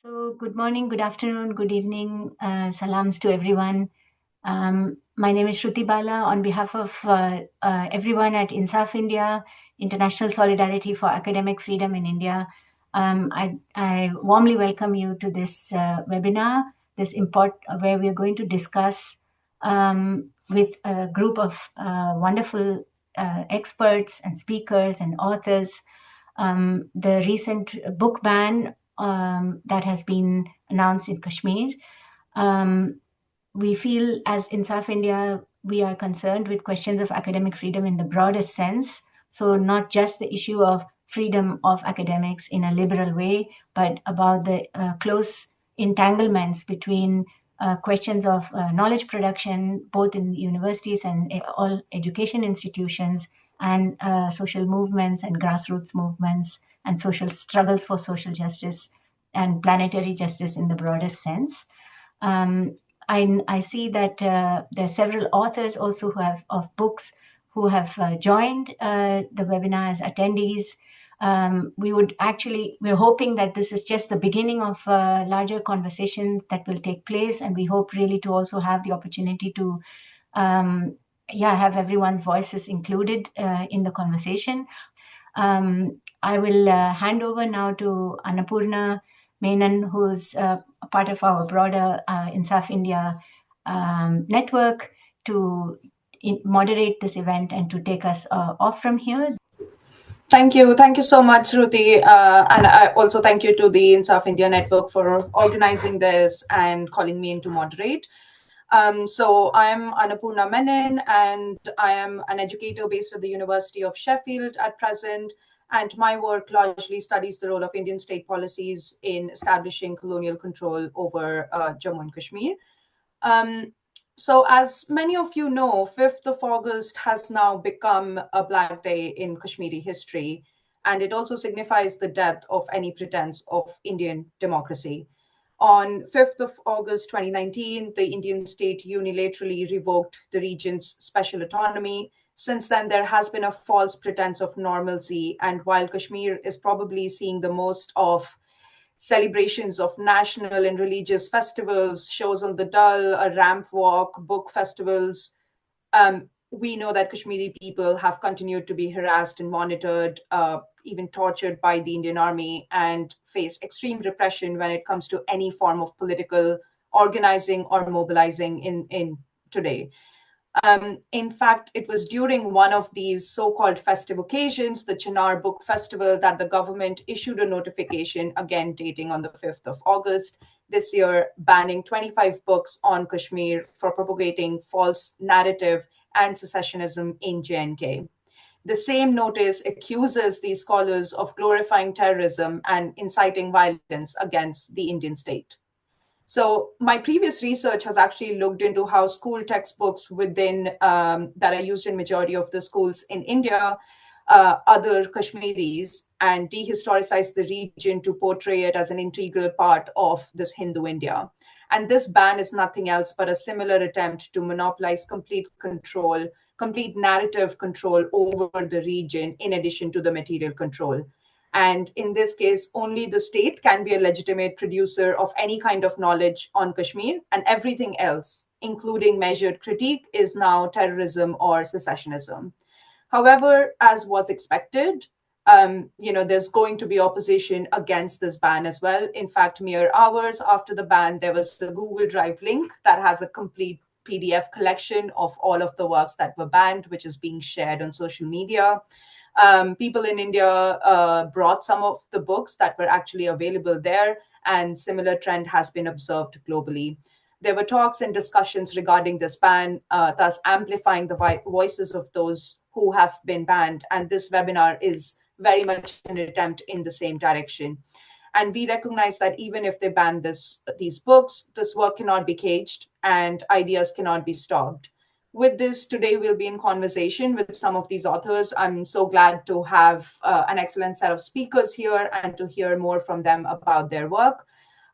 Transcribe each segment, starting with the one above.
So, good morning, good afternoon, good evening. Salams to everyone. My name is Shruti Bala. On behalf of everyone at InSAF India, International Solidarity for Academic Freedom in India, I warmly welcome you to this webinar, where we are going to discuss with a group of wonderful experts and speakers and authors the recent book ban that has been announced in Kashmir. We feel as InSAF India, we are concerned with questions of academic freedom in the broadest sense. So not just the issue of freedom of academics in a liberal way, but about the close entanglements between questions of knowledge production, both in universities and all education institutions, and social movements and grassroots movements and social struggles for social justice and planetary justice in the broadest sense. I see that there are several authors also of books who have joined the webinar as attendees. We're hoping that this is just the beginning of larger conversations that will take place, and we hope really to also have the opportunity to have everyone's voices included in the conversation. I will hand over now to Annapurna Menon, who's a part of our broader InSAF India network, to moderate this event and to take us off from here. Thank you so much, Ruti, and I also thank you to the InSAF India network for organizing this and calling me in to moderate. So I'm Annapurna Menon, and I am an educator based at the University of Sheffield at present, and my work largely studies the role of Indian state policies in establishing colonial control over Jammu and Kashmir. So as many of you know, 5th of August has now become a black day in Kashmiri history, and it also signifies the death of any pretense of Indian democracy. On 5th of August 2019, the Indian state unilaterally revoked the region's special autonomy. Since then, there has been a false pretense of normalcy, and while Kashmir is probably seeing the most of celebrations of national and religious festivals, shows on the Dal, a ramp walk, book festivals, we know that Kashmiri people have continued to be harassed and monitored, even tortured by the Indian army, and face extreme repression when it comes to any form of political organizing or mobilizing in today. In fact, it was during one of these so-called festive occasions, the Chinar Book Festival, that the government issued a notification, again dating on the 5th of August this year, banning 25 books on Kashmir for propagating false narrative and secessionism in J&K. The same notice accuses these scholars of glorifying terrorism and inciting violence against the Indian state. So my previous research has actually looked into how school textbooks within that are used in majority of the schools in India, other Kashmiris, and dehistoricize the region to portray it as an integral part of this Hindu India. And this ban is nothing else but a similar attempt to monopolize complete control, complete narrative control over the region, in addition to the material control. And in this case, only the state can be a legitimate producer of any kind of knowledge on Kashmir, and everything else, including measured critique, is now terrorism or secessionism. However, as was expected, there's going to be opposition against this ban as well. In fact, mere hours after the ban, there was a Google Drive link that has a complete PDF collection of all of the works that were banned, which is being shared on social media. People in India brought some of the books that were actually available there, and similar trend has been observed globally. There were talks and discussions regarding this ban, thus amplifying the voices of those who have been banned. And this webinar is very much an attempt in the same direction. And we recognize that even if they ban these books, this work cannot be caged and ideas cannot be stopped. With this, today we'll be in conversation with some of these authors. I'm so glad to have an excellent set of speakers here and to hear more from them about their work,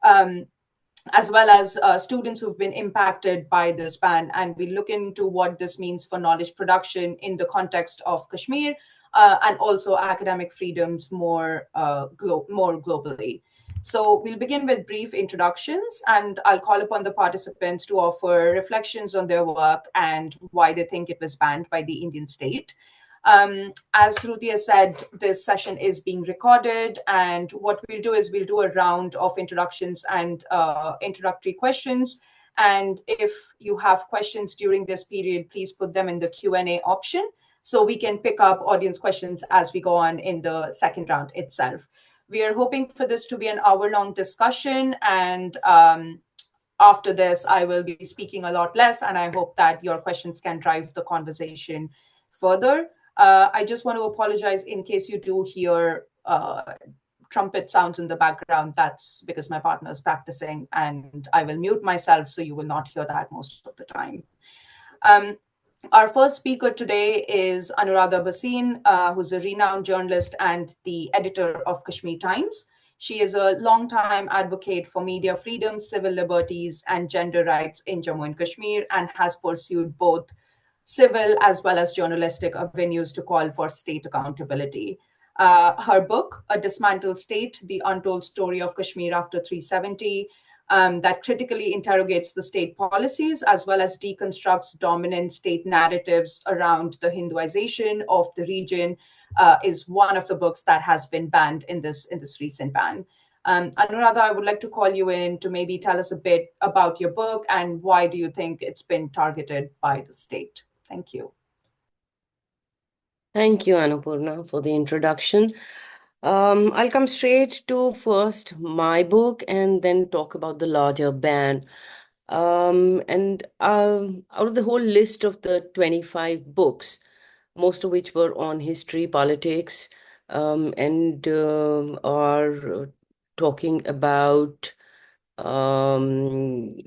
as well as students who've been impacted by this ban. And we look into what this means for knowledge production in the context of Kashmir, and also academic freedoms more globally. So we'll begin with brief introductions, and I'll call upon the participants to offer reflections on their work and why they think it was banned by the Indian state. As Ruti has said, this session is being recorded, and what we'll do is we'll do a round of introductions and introductory questions. And if you have questions during this period, please put them in the Q&A option so we can pick up audience questions as we go on in the second round itself. We are hoping for this to be an hour-long discussion, and after this, I will be speaking a lot less, and I hope that your questions can drive the conversation further. I just want to apologize in case you do hear trumpet sounds in the background. That's because my partner is practicing, and I will mute myself so you will not hear that most of the time. Our first speaker today is Anuradha Bhasin, who's a renowned journalist and the editor of Kashmir Times. She is a longtime advocate for media freedom, civil liberties, and gender rights in Jammu and Kashmir, and has pursued both civil as well as journalistic avenues to call for state accountability. Her book, A Dismantled State, The Untold Story of Kashmir After 370, that critically interrogates the state policies as well as deconstructs dominant state narratives around the Hinduization of the region, is one of the books that has been banned in this recent ban. Anuradha, I would like to call you in to maybe tell us a bit about your book and why do you think it's been targeted by the state? Thank you. Thank you, Annapurna, for the introduction. I'll come straight to first my book and then talk about the larger ban. And out of the whole list of the 25 books, most of which were on history, politics, and are talking about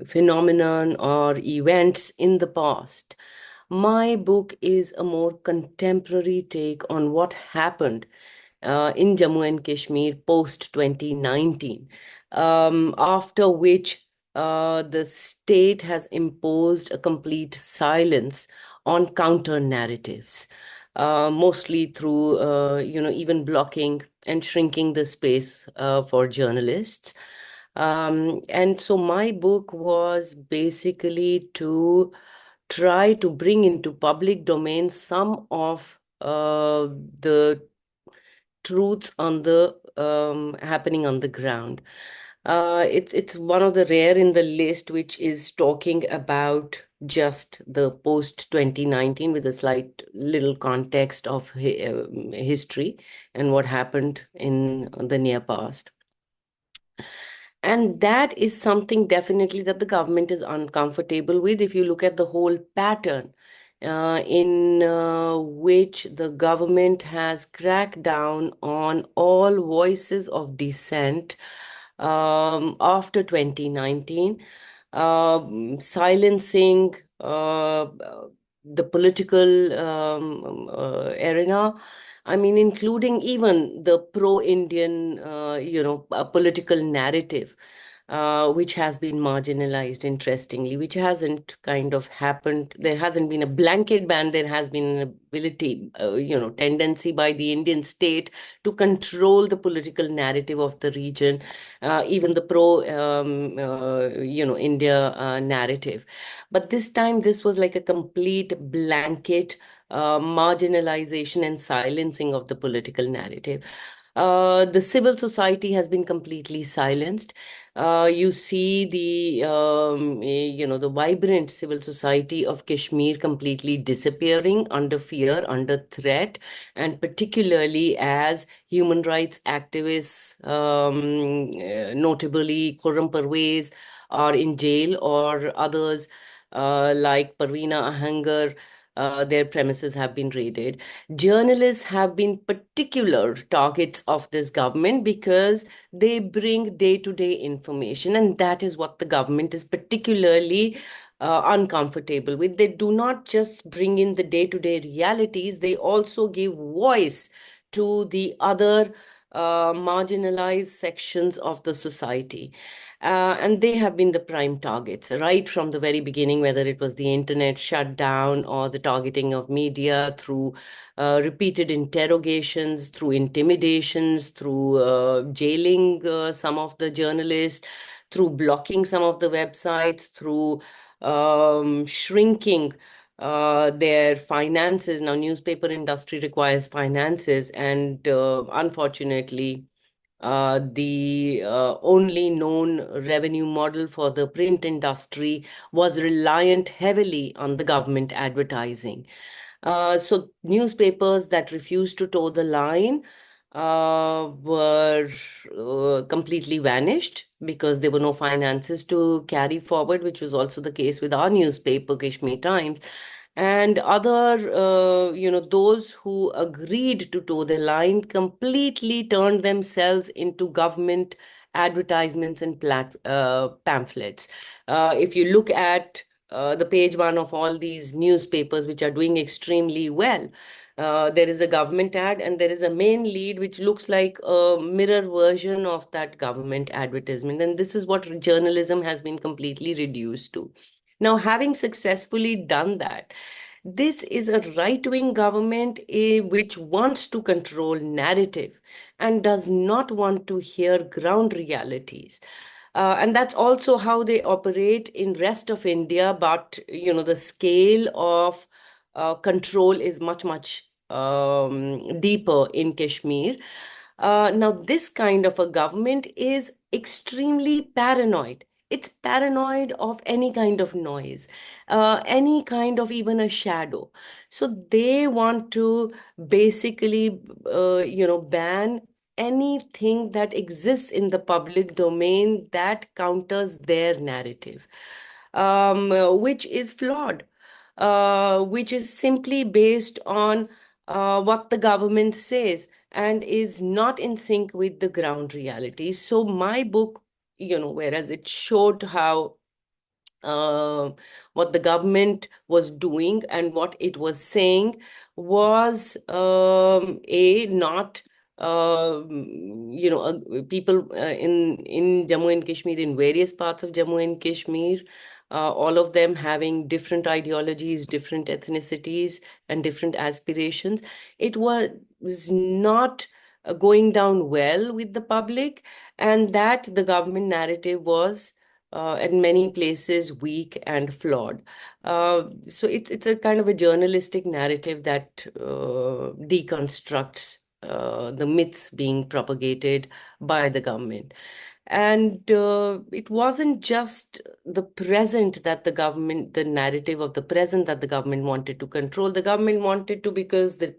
phenomenon or events in the past. My book is a more contemporary take on what happened in Jammu and Kashmir post 2019, after which the state has imposed a complete silence on counter narratives, mostly through, even blocking and shrinking the space for journalists. And so my book was basically to try to bring into public domain some of the truths on the happening on the ground. It's one of the rare in the list which is talking about just the post 2019 with a slight little context of history and what happened in the near past. And that is something definitely that the government is uncomfortable with. If you look at the whole pattern in which the government has cracked down on all voices of dissent after 2019, silencing the political arena. I mean, including even the pro-Indian, political narrative, which has been marginalized, interestingly, which hasn't kind of happened. There hasn't been a blanket ban. There has been an ability, tendency by the Indian state to control the political narrative of the region, even the India narrative. But this time, this was like a complete blanket marginalization and silencing of the political narrative. The civil society has been completely silenced. You see the vibrant civil society of Kashmir completely disappearing under fear, under threat, and particularly as human rights activists, notably Khurram Parvez, are in jail, or others like Parveena Ahangar, their premises have been raided. Journalists have been particular targets of this government because they bring day-to-day information, and that is what the government is particularly uncomfortable with. They do not just bring in the day-to-day realities, they also give voice to the other marginalized sections of the society. And they have been the prime targets right from the very beginning, whether it was the internet shutdown or the targeting of media through repeated interrogations, through intimidations, through jailing some of the journalists, through blocking some of the websites, through shrinking their finances. Now, newspaper industry requires finances, and unfortunately, the only known revenue model for the print industry was reliant heavily on the government advertising. So newspapers that refused to toe the line were completely vanished because there were no finances to carry forward, which was also the case with our newspaper, Kashmir Times. And other, those who agreed to toe the line completely turned themselves into government advertisements and pamphlets. If you look at the page one of all these newspapers, which are doing extremely well, there is a government ad and there is a main lead which looks like a mirror version of that government advertisement. And this is what journalism has been completely reduced to. Now, having successfully done that, this is a right-wing government which wants to control narrative and does not want to hear ground realities. And that's also how they operate in rest of India, but the scale of control is much, much deeper in Kashmir. Now, this kind of a government is extremely paranoid. It's paranoid of any kind of noise, any kind of even a shadow. So they want to basically, ban anything that exists in the public domain that counters their narrative, which is flawed, which is simply based on what the government says and is not in sync with the ground reality. So my book, whereas it showed how what the government was doing and what it was saying was not people in Jammu and Kashmir, in various parts of Jammu and Kashmir, all of them having different ideologies, different ethnicities, and different aspirations. It was not going down well with the public, and that the government narrative was in many places weak and flawed. So it's a kind of a journalistic narrative that deconstructs the myths being propagated by the government. And it wasn't just the present that the government, the narrative of the present that the government wanted to control. The government wanted to, because the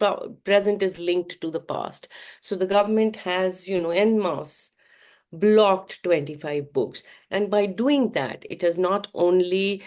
present is linked to the past. So the government has, en masse blocked 25 books, and by doing that it is not only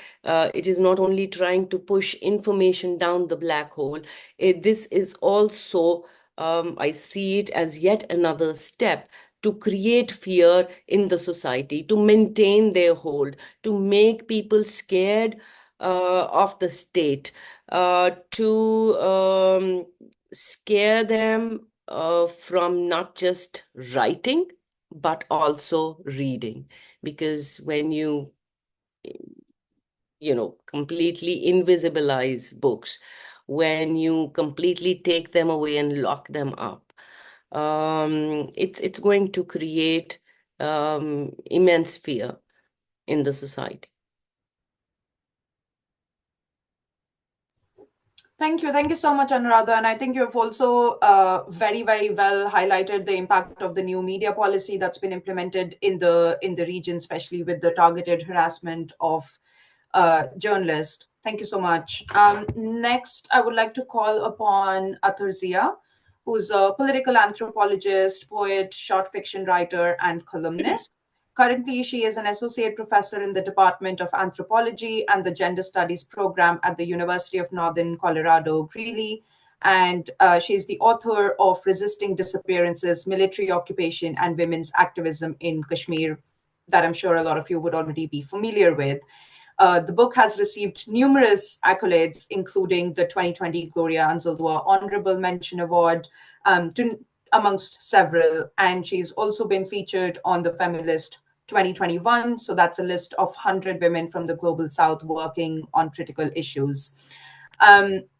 trying to push information down the black hole. This is also, I see it as yet another step to create fear in the society, to maintain their hold, to make people scared of the state, to scare them from not just writing but also reading. Because when you completely invisibilize books, when you completely take them away and lock them up, it's going to create immense fear in the society. Thank you. Thank you so much, Anuradha. And I think you've also very, very well highlighted the impact of the new media policy that's been implemented in the region, especially with the targeted harassment of journalists. Thank you so much. Next, I would like to call upon Athar Zia, who's a political anthropologist, poet, short fiction writer, and columnist. Currently, she is an associate professor in the Department of Anthropology and the Gender Studies program at the University of Northern Colorado, Greeley. And she's the author of Resisting Disappearances, Military Occupation and Women's Activism in Kashmir, that I'm sure a lot of you would already be familiar with. The book has received numerous accolades, including the 2020 Gloria Anzaldúa Honorable Mention Award. To amongst several. And she's also been featured on the Feminist 2021. So that's a list of 100 women from the Global South working on critical issues.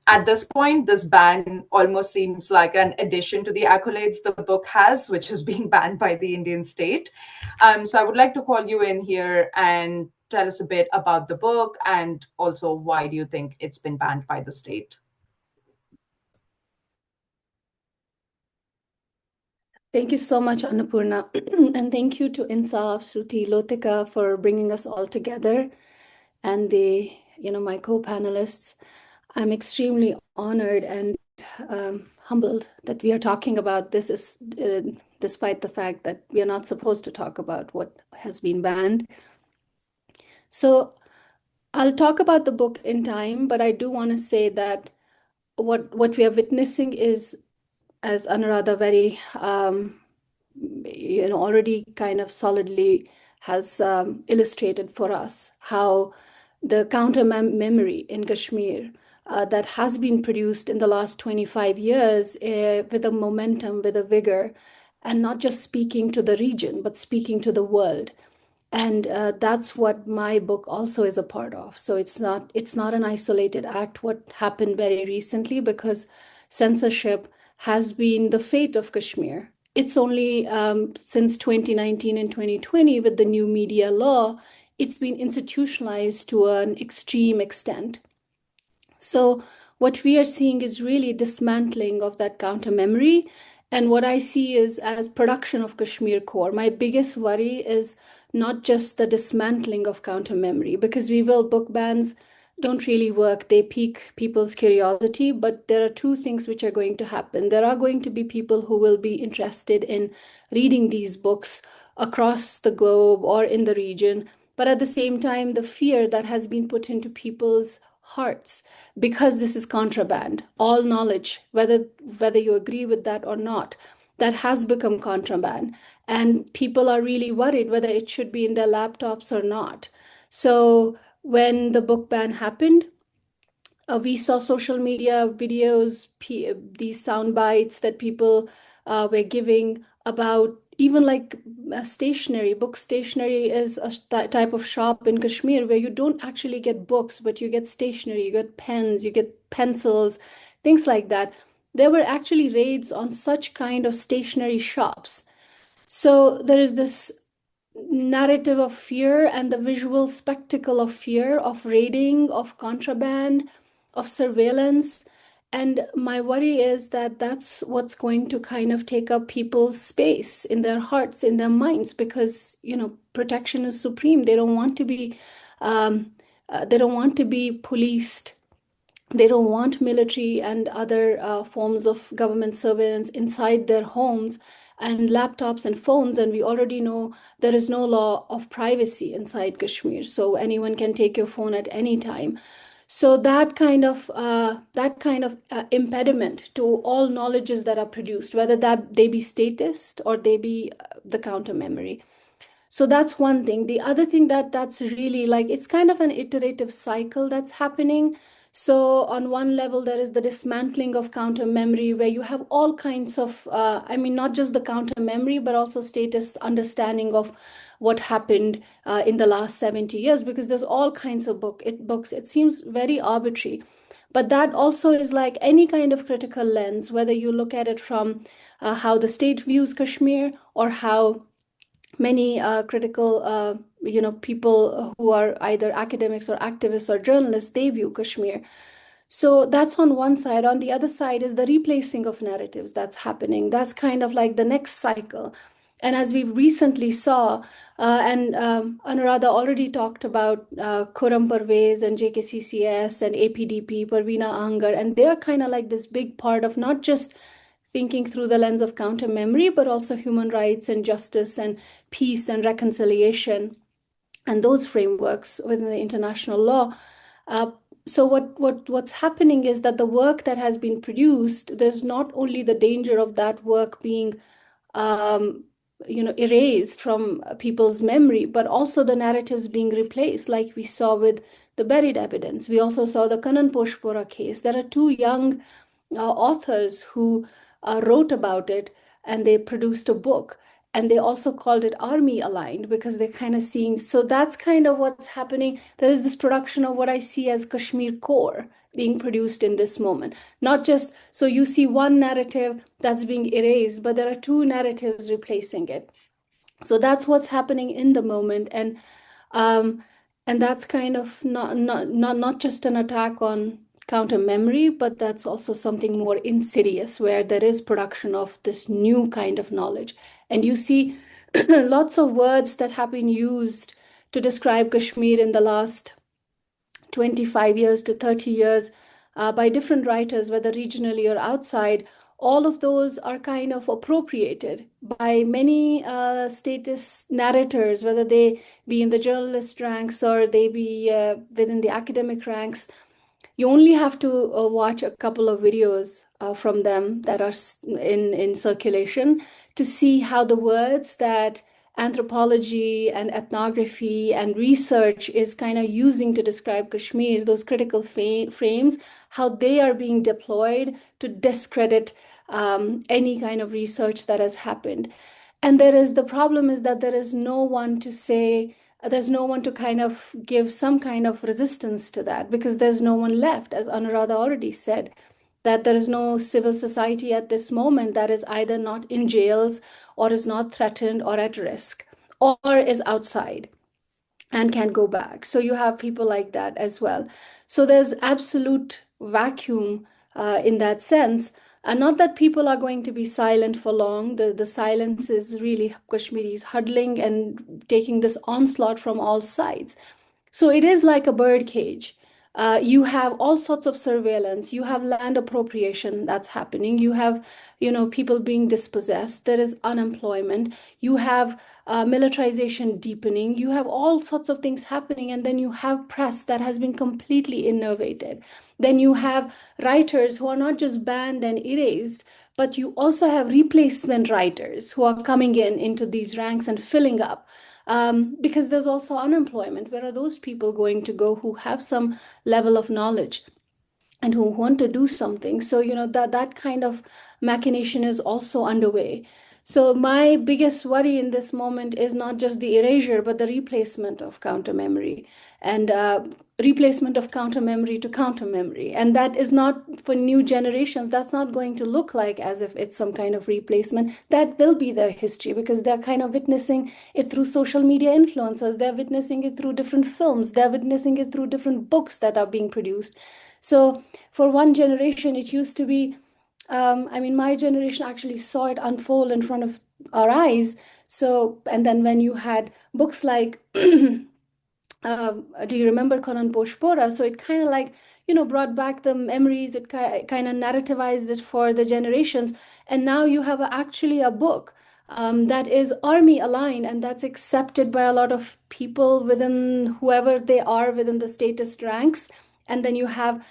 At this point, this ban almost seems like an addition to the accolades the book has, which is being banned by the Indian state. So I would like to call you in here and tell us a bit about the book, and also why do you think it's been banned by the state? Thank you so much, Annapurna. And thank you to InSAF, Shruti, Lotika for bringing us all together, and my co-panelists. I'm extremely honored and humbled that we are talking about this, despite the fact that we are not supposed to talk about what has been banned. So I'll talk about the book in time, but I do want to say that what we are witnessing is, as Anuradha very already kind of solidly has illustrated for us, how the counter memory in Kashmir that has been produced in the last 25 years with a momentum, with a vigor, and not just speaking to the region, but speaking to the world. And that's what my book also is a part of. So it's not an isolated act, what happened very recently, because censorship has been the fate of Kashmir. It's only since 2019 and 2020 with the new media law, it's been institutionalized to an extreme extent. So what we are seeing is really dismantling of that counter memory. And what I see is as production of Kashmir core. My biggest worry is not just the dismantling of counter memory, because book bans don't really work. They pique people's curiosity, but there are two things which are going to happen. There are going to be people who will be interested in reading these books across the globe or in the region, but at the same time, the fear that has been put into people's hearts, because this is contraband, all knowledge, whether you agree with that or not, that has become contraband, and people are really worried whether it should be in their laptops or not. So when the book ban happened, we saw social media videos, these sound bites that people were giving about even like book stationery is a type of shop in Kashmir where you don't actually get books, but you get stationery, you get pens, you get pencils, things like that. There were actually raids on such kind of stationery shops. So there is this narrative of fear and the visual spectacle of fear, of raiding, of contraband, of surveillance. And my worry is that that's what's going to kind of take up people's space in their hearts, in their minds, because, protection is supreme. They don't want to be, policed. They don't want military and other forms of government surveillance inside their homes and laptops and phones. And we already know there is no law of privacy inside Kashmir. So anyone can take your phone at any time. So that kind of impediment to all knowledges that are produced, whether that they be statist or they be the counter memory. So that's one thing. The other thing that's really like, it's kind of an iterative cycle that's happening. So on one level, there is the dismantling of counter memory, where you have all kinds of, not just the counter memory, but also statist understanding of what happened in the last 70 years, because there's all kinds of books. It seems very arbitrary. But that also is like any kind of critical lens, whether you look at it from how the state views Kashmir, or how many critical people who are either academics or activists or journalists, they view Kashmir. So that's on one side. On the other side is the replacing of narratives that's happening. That's kind of like the next cycle. And as we recently saw, and Anuradha already talked about Khurram Parvez and JKCCS and APDP, Parveena Angar, and they're kind of like this big part of not just thinking through the lens of counter memory, but also human rights and justice and peace and reconciliation and those frameworks within the international law. So what's happening is that the work that has been produced, there's not only the danger of that work being erased from people's memory, but also the narratives being replaced, like we saw with the buried evidence. We also saw the Kanan Poshpora case. There are two young authors who wrote about it, and they produced a book. And they also called it army aligned because they're kind of seeing, so that's kind of what's happening. There is this production of what I see as Kashmir core being produced in this moment. Not just, so you see one narrative that's being erased, but there are two narratives replacing it. So that's what's happening in the moment. Um, and that's kind of not just an attack on counter memory, but that's also something more insidious where there is production of this new kind of knowledge. And you see lots of words that have been used to describe Kashmir in the last 25 years to 30 years by different writers, whether regionally or outside. All of those are kind of appropriated by many status narrators, whether they be in the journalist ranks or they be within the academic ranks. You only have to watch a couple of videos from them that are in circulation to see how the words that anthropology and ethnography and research is kind of using to describe Kashmir, those critical frames, how they are being deployed to discredit any kind of research that has happened. And the problem is that there is no one to say, there's no one to kind of give some kind of resistance to that because there's no one left, as Anuradha already said, that there is no civil society at this moment that is either not in jails or is not threatened or at risk or is outside and can go back. So you have people like that as well. So there's absolute vacuum in that sense. And not that people are going to be silent for long. The silence is really Kashmiris huddling and taking this onslaught from all sides. So it is like a bird cage. You have all sorts of surveillance. You have land appropriation that's happening. You have, people being dispossessed. There is unemployment. You have militarization deepening. You have all sorts of things happening. And then you have press that has been completely innervated. Then you have writers who are not just banned and erased, but you also have replacement writers who are coming into these ranks and filling up. Because there's also unemployment. Where are those people going to go who have some level of knowledge and who want to do something? So, that kind of machination is also underway. So my biggest worry in this moment is not just the erasure, but the replacement of counter memory and replacement of counter memory to counter memory. And that is not for new generations. That's not going to look like as if it's some kind of replacement. That will be their history because they're kind of witnessing it through social media influencers. They're witnessing it through different films. They're witnessing it through different books that are being produced. So for one generation, it used to be, my generation actually saw it unfold in front of our eyes. So, and then when you had books like, do you remember Conan Poshpora? So it kind of like, brought back the memories. It kind of narrativized it for the generations. And now you have actually a book that is army aligned, and that's accepted by a lot of people within whoever they are within the statist ranks. And then you have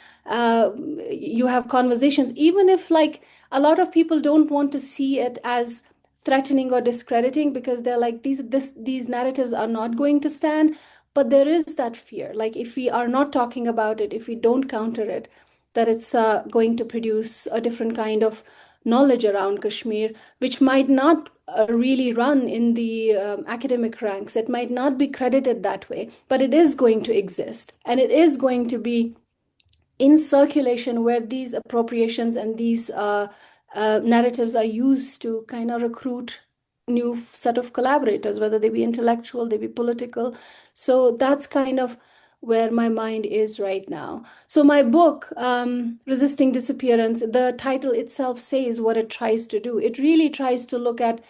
conversations, even if like a lot of people don't want to see it as threatening or discrediting because they're like these narratives are not going to stand. But there is that fear, like if we are not talking about it, if we don't counter it, that it's going to produce a different kind of knowledge around Kashmir, which might not really run in the academic ranks. It might not be credited that way, but it is going to exist. And it is going to be in circulation where these appropriations and these narratives are used to kind of recruit new set of collaborators, whether they be intellectual, they be political. So that's kind of where my mind is right now. So my book, Resisting Disappearance, the title itself says what it tries to do. It really tries to look at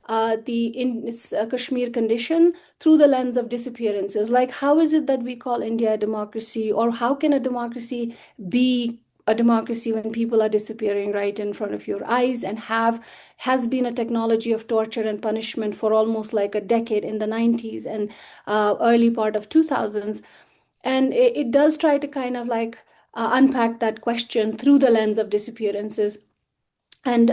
the Kashmir condition through the lens of disappearances. Like, how is it that we call India a democracy, or how can a democracy be a democracy when people are disappearing right in front of your eyes and has been a technology of torture and punishment for almost like a decade in the 90s and early part of 2000s. And it does try to kind of like unpack that question through the lens of disappearances. And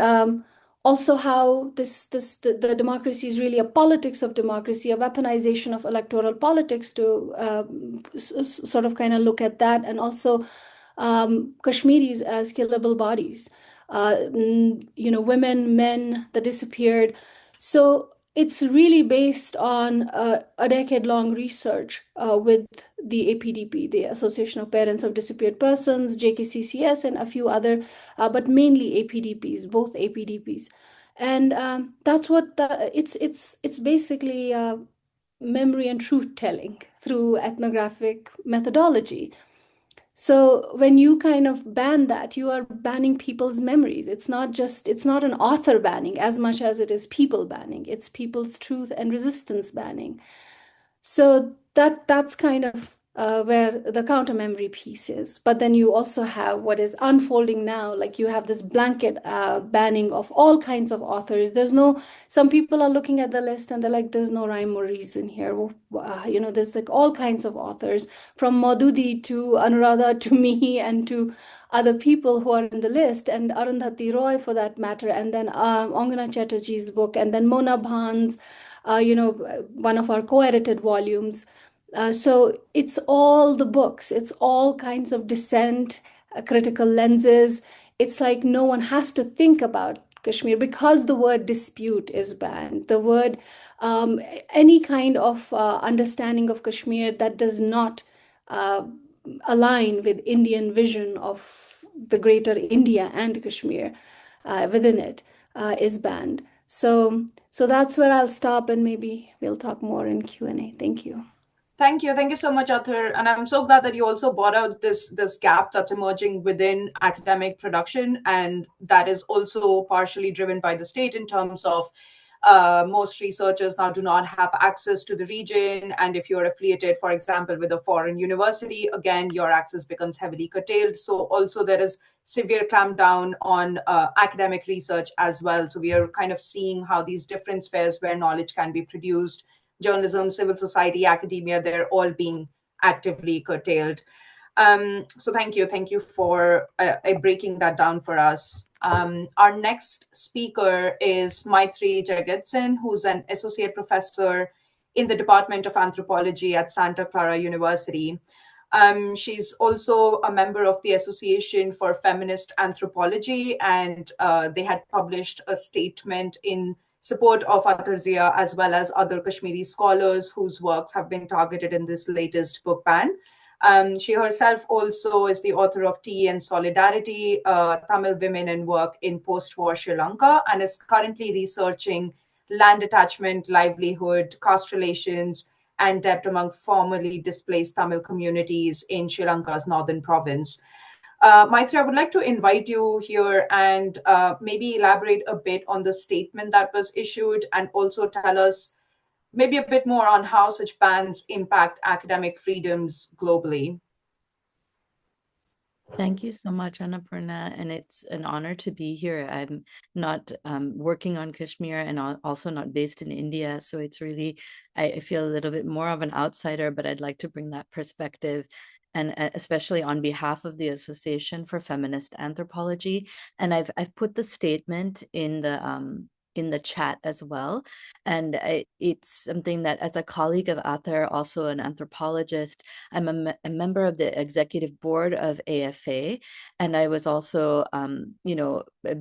also how the democracy is really a politics of democracy, a weaponization of electoral politics to sort of kind of look at that. And also Kashmiris as killable bodies. women, men that disappeared. So it's really based on a decade-long research with the APDP, the Association of Parents of Disappeared Persons, JKCCS, and a few other, but mainly APDPs, both APDPs. And that's what it's basically memory and truth telling through ethnographic methodology. So when you kind of ban that, you are banning people's memories. It's not an author banning as much as it is people banning. It's people's truth and resistance banning. So that's kind of where the counter memory piece is. But then you also have what is unfolding now. Like you have this blanket banning of all kinds of authors. Some people are looking at the list and they're like, there's no rhyme or reason here. There's like all kinds of authors from Madhudi to Anuradha to me and to other people who are in the list, and Arundhati Roy for that matter, and then Angana Chatterjee's book, and then Mona Bhan's, one of our co-edited volumes. So it's all the books, it's all kinds of dissent, critical lenses. It's like no one has to think about Kashmir because the word dispute is banned. The word, any kind of understanding of Kashmir that does not align with Indian vision of the greater India and Kashmir within it is banned. So that's where I'll stop, and maybe we'll talk more in Q&A. Thank you. Thank you so much, Athar. And I'm so glad that you also brought out this gap that's emerging within academic production, and that is also partially driven by the state in terms of most researchers now do not have access to the region. And if you're affiliated, for example, with a foreign university, again, your access becomes heavily curtailed. So also there is severe clampdown on academic research as well. So we are kind of seeing how these different spheres where knowledge can be produced, journalism, civil society, academia, they're all being actively curtailed. So thank you for breaking that down for us. Our next speaker is Maitri Jagedson, who's an associate professor in the Department of Anthropology at Santa Clara University. She's also a member of the Association for Feminist Anthropology, and they had published a statement in support of Athar Zia as well as other Kashmiri scholars whose works have been targeted in this latest book ban. She herself also is the author of Tea and Solidarity, Tamil Women and Work in Post-War Sri Lanka, and is currently researching land attachment, livelihood, caste relations, and debt among formerly displaced Tamil communities in Sri Lanka's northern province. Maitri, I would like to invite you here and maybe elaborate a bit on the statement that was issued, and also tell us maybe a bit more on how such bans impact academic freedoms globally. Thank you so much, Annapurna, and it's an honor to be here. I'm not working on Kashmir and also not based in India, so it's really, I feel a little bit more of an outsider, but I'd like to bring that perspective, and especially on behalf of the Association for Feminist Anthropology. And I've put the statement in the chat as well. And it's something that, as a colleague of Athar, also an anthropologist, I'm a member of the executive board of AFA. And I was also,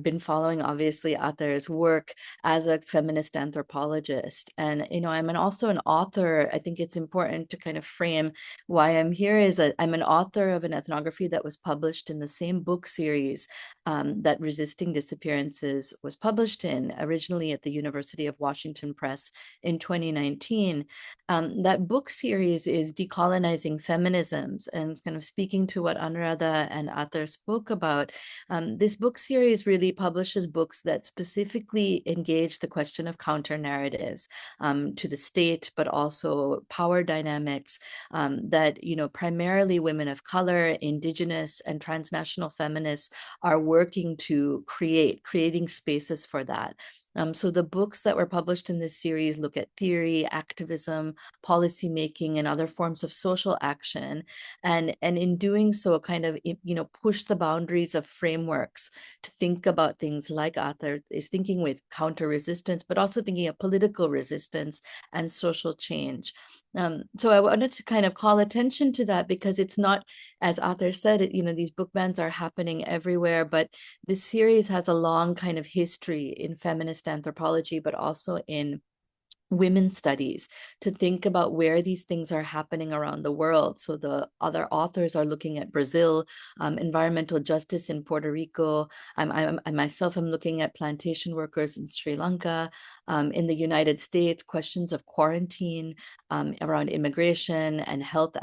been following, obviously, Athar's work as a feminist anthropologist. And, I'm also an author. I think it's important to kind of frame why I'm here is that I'm an author of an ethnography that was published in the same book series that Resisting Disappearances was published in, originally at the University of Washington Press in 2019. That book series is Decolonizing Feminisms, and it's kind of speaking to what Anuradha and Athar spoke about. This book series really publishes books that specifically engage the question of counter narratives to the state, but also power dynamics that, primarily women of color, indigenous, and transnational feminists are working to creating spaces for that. So the books that were published in this series look at theory, activism, policymaking, and other forms of social action. And in doing so, kind of, push the boundaries of frameworks to think about things like Athar is thinking with counter resistance, but also thinking of political resistance and social change. So I wanted to kind of call attention to that, because it's not, as Arthur said, these book bans are happening everywhere, but this series has a long kind of history in feminist anthropology, but also in women's studies, to think about where these things are happening around the world. So the other authors are looking at Brazil, environmental justice in Puerto Rico. I myself am looking at plantation workers in Sri Lanka. In the United States, questions of quarantine around immigration and health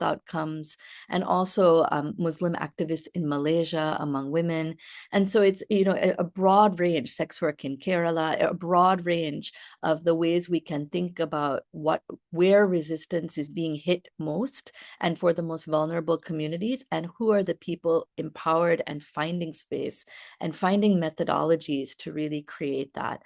outcomes, and also Muslim activists in Malaysia among women. And so it's a broad range, sex work in Kerala, a broad range of the ways we can think about where resistance is being hit most, and for the most vulnerable communities, and who are the people empowered and finding space and finding methodologies to really create that.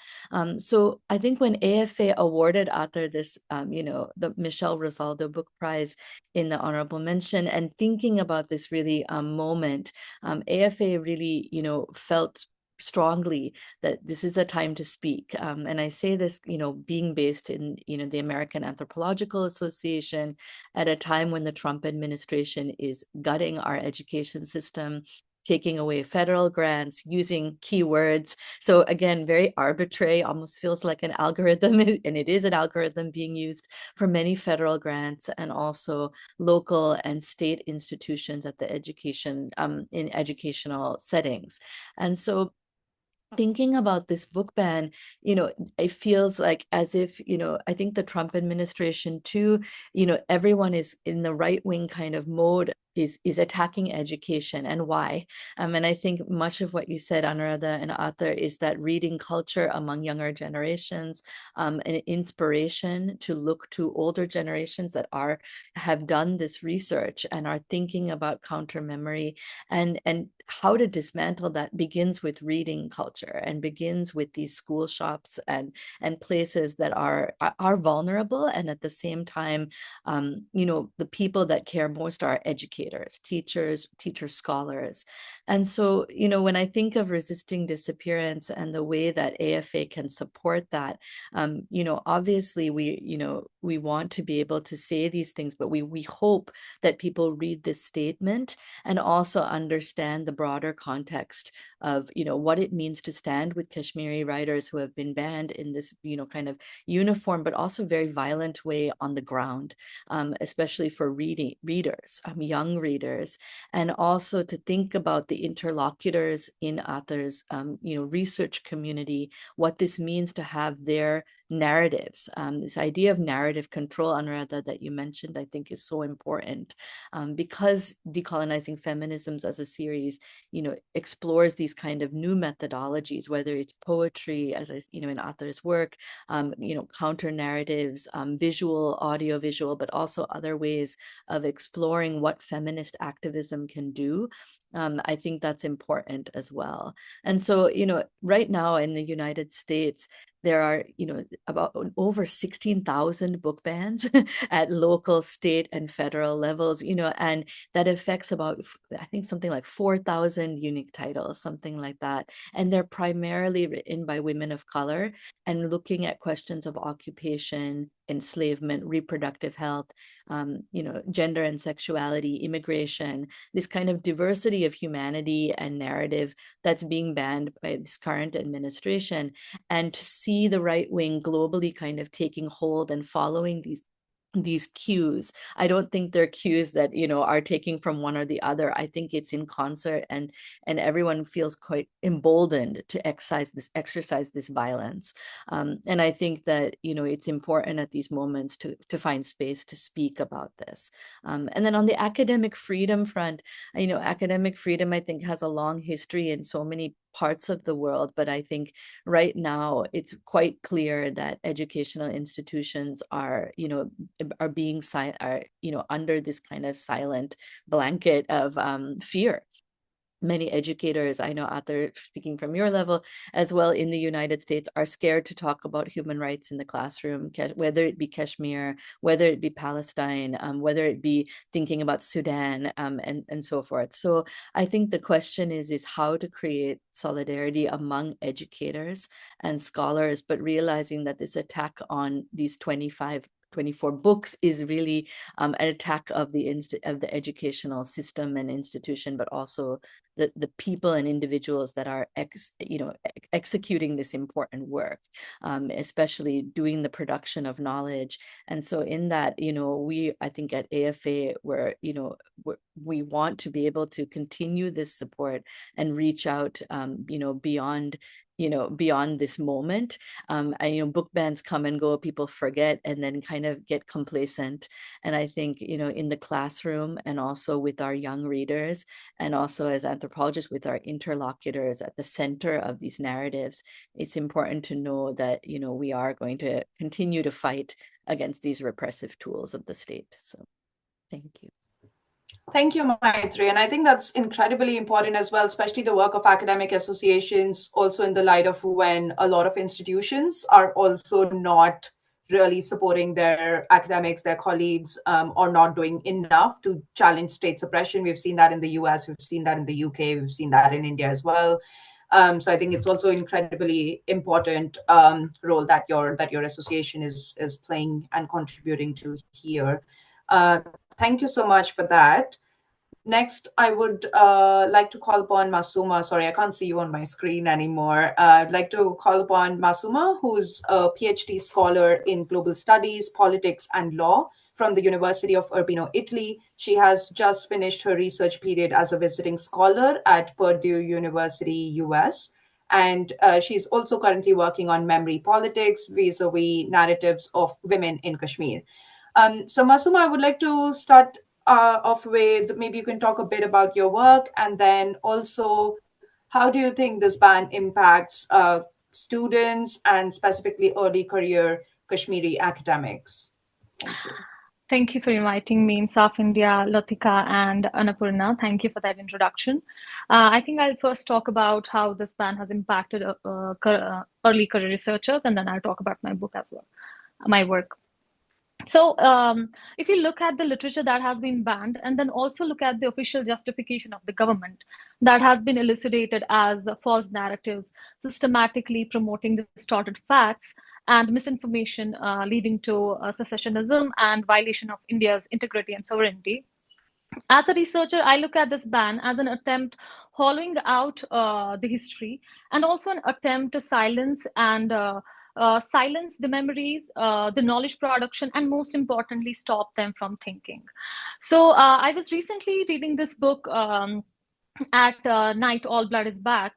So I think when AFA awarded Arthur this, the Michelle Rosaldo Book Prize in the honorable mention, and thinking about this really moment, AFA really, felt strongly that this is a time to speak. And I say this, being based in, the American Anthropological Association, at a time when the Trump administration is gutting our education system, taking away federal grants, using keywords. So again, very arbitrary, almost feels like an algorithm, and it is an algorithm being used for many federal grants, and also local and state institutions at the education, in educational settings. And so thinking about this book ban, it feels like as if, I think the Trump administration too, everyone is in the right-wing kind of mode, is attacking education. And why? And I think much of what you said, Anuradha and Arthur, is that reading culture among younger generations, an inspiration to look to older generations that have done this research and are thinking about counter memory, and how to dismantle that begins with reading culture, and begins with these school shops and places that are vulnerable, and at the same time, the people that care most are educators, teachers, scholars. And so, when I think of resisting disappearance and the way that AFA can support that, obviously we want to be able to say these things, but we hope that people read this statement and also understand the broader context of what it means to stand with Kashmiri writers who have been banned in this kind of uniform but also very violent way on the ground, especially for readers, young readers, and also to think about the interlocutors in Arthur's research community, what this means to have their narratives. This idea of narrative control, Anuradha, that you mentioned, I think is so important, because Decolonizing Feminisms as a series, explores these kind of new methodologies, whether it's poetry, as in Arthur's work, counter narratives, visual, audio visual, but also other ways of exploring what feminist activism can do. I think that's important as well. And so, right now in the United States, there are, about over 16,000 book bans at local, state, and federal levels, and that affects about, I think, something like 4,000 unique titles, something like that. And they're primarily written by women of color and looking at questions of occupation, enslavement, reproductive health, gender and sexuality, immigration, this kind of diversity of humanity and narrative that's being banned by this current administration. And to see the right wing globally kind of taking hold and following these cues. I don't think they're cues that are taking from one or the other. I think it's in concert, and everyone feels quite emboldened to exercise this violence. And I think that it's important at these moments to find space to speak about this. And then on the academic freedom front, academic freedom, I think, has a long history in so many parts of the world, but I think right now it's quite clear that educational institutions are being under this kind of silent blanket of fear. Many educators, I know, Arthur, speaking from your level as well, in the United States, are scared to talk about human rights in the classroom, whether it be Kashmir, whether it be Palestine, whether it be thinking about Sudan, and so forth. So I think the question is how to create solidarity among educators and scholars, but realizing that this attack on these 25 24 books is really an attack of the educational system and institution, but also the people and individuals that are executing this important work, especially doing the production of knowledge. And so in that, I think at AFA, we want to be able to continue this support and reach out, beyond this moment. Book bans come and go, people forget and then kind of get complacent. And I think, in the classroom and also with our young readers, and also as anthropologists with our interlocutors at the center of these narratives, it's important to know that, we are going to continue to fight against these repressive tools of the state. So thank you. Thank you, Maitri. And I think that's incredibly important as well, especially the work of academic associations, also in the light of when a lot of institutions are also not really supporting their academics, their colleagues, or not doing enough to challenge state suppression. We've seen that in the US, we've seen that in the UK, we've seen that in India as well. So I think it's also incredibly important role that your association is playing and contributing to here. Thank you so much for that. Next, I would like to call upon Masuma. Sorry, I can't see you on my screen anymore. I'd like to call upon Masuma, who's a PhD scholar in global studies, politics, and law from the University of Urbino, Italy. She has just finished her research period as a visiting scholar at Purdue University, US. And she's also currently working on memory politics vis-a-vis narratives of women in Kashmir. So Masuma, I would like to start off with, maybe you can talk a bit about your work, and then also how do you think this ban impacts students and specifically early career Kashmiri academics? Thank you. Thank you for inviting me, InSAF India, Latika, and Annapurna. Thank you for that introduction. I think I'll first talk about how this ban has impacted early career researchers, and then I'll talk about my book as well, my work. So if you look at the literature that has been banned, and then also look at the official justification of the government that has been elucidated as false narratives, systematically promoting distorted facts and misinformation leading to secessionism and violation of India's integrity and sovereignty. As a researcher, I look at this ban as an attempt hollowing out the history, and also an attempt to silence the memories, the knowledge production, and most importantly, stop them from thinking. So I was recently reading this book, At Night All Blood is Black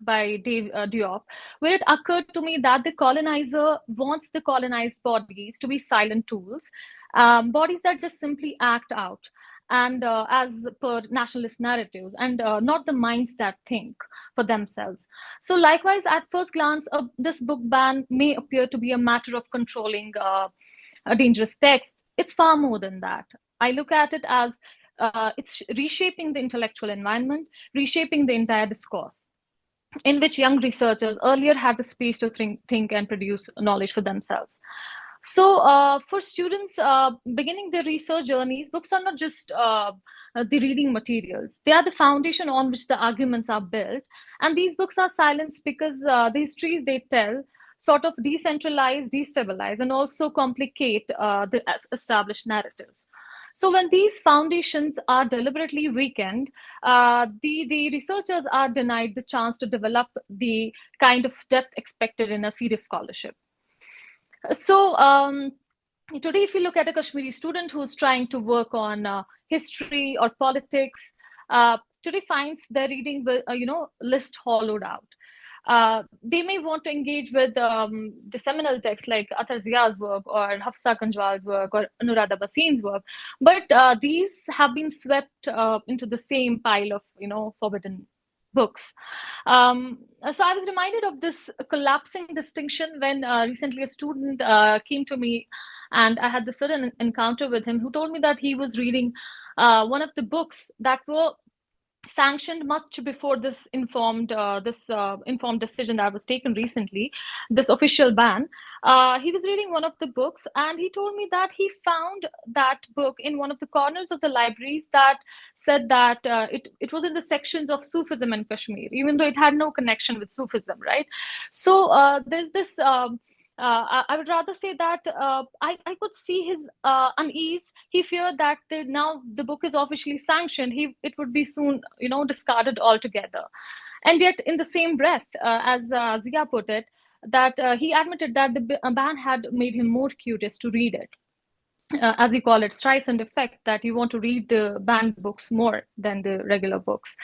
by Dave Diop, where it occurred to me that the colonizer wants the colonized bodies to be silent tools, bodies that just simply act out, and as per nationalist narratives, and not the minds that think for themselves. So likewise, at first glance, this book ban may appear to be a matter of controlling a dangerous text. It's far more than that. I look at it as it's reshaping the intellectual environment, reshaping the entire discourse, in which young researchers earlier had the space to think and produce knowledge for themselves. So for students beginning their research journeys, books are not just the reading materials. They are the foundation on which the arguments are built. And these books are silenced because the histories they tell sort of decentralize, destabilize, and also complicate the established narratives. So when these foundations are deliberately weakened, the researchers are denied the chance to develop the kind of depth expected in a serious scholarship. So today, if you look at a Kashmiri student who's trying to work on history or politics, today finds their reading list hollowed out. They may want to engage with the seminal texts like Athar Zia's work, or Hafsa Kanjwal's work, or Anuradha Bhasin's work, but these have been swept into the same pile of forbidden books. So I was reminded of this collapsing distinction when recently a student came to me, and I had this sudden encounter with him, who told me that he was reading one of the books that were sanctioned much before this informed decision that was taken recently, this official ban. He was reading one of the books, and he told me that he found that book in one of the corners of the libraries that said that it was in the sections of Sufism in Kashmir, even though it had no connection with Sufism, right? So there's this I would rather say that I could see his unease. He feared that now the book is officially sanctioned, it would be soon, discarded altogether. And yet, in the same breath, as Zia put it, that he admitted that the ban had made him more curious to read it. As we call it, Streisand effect, that you want to read the banned books more than the regular books.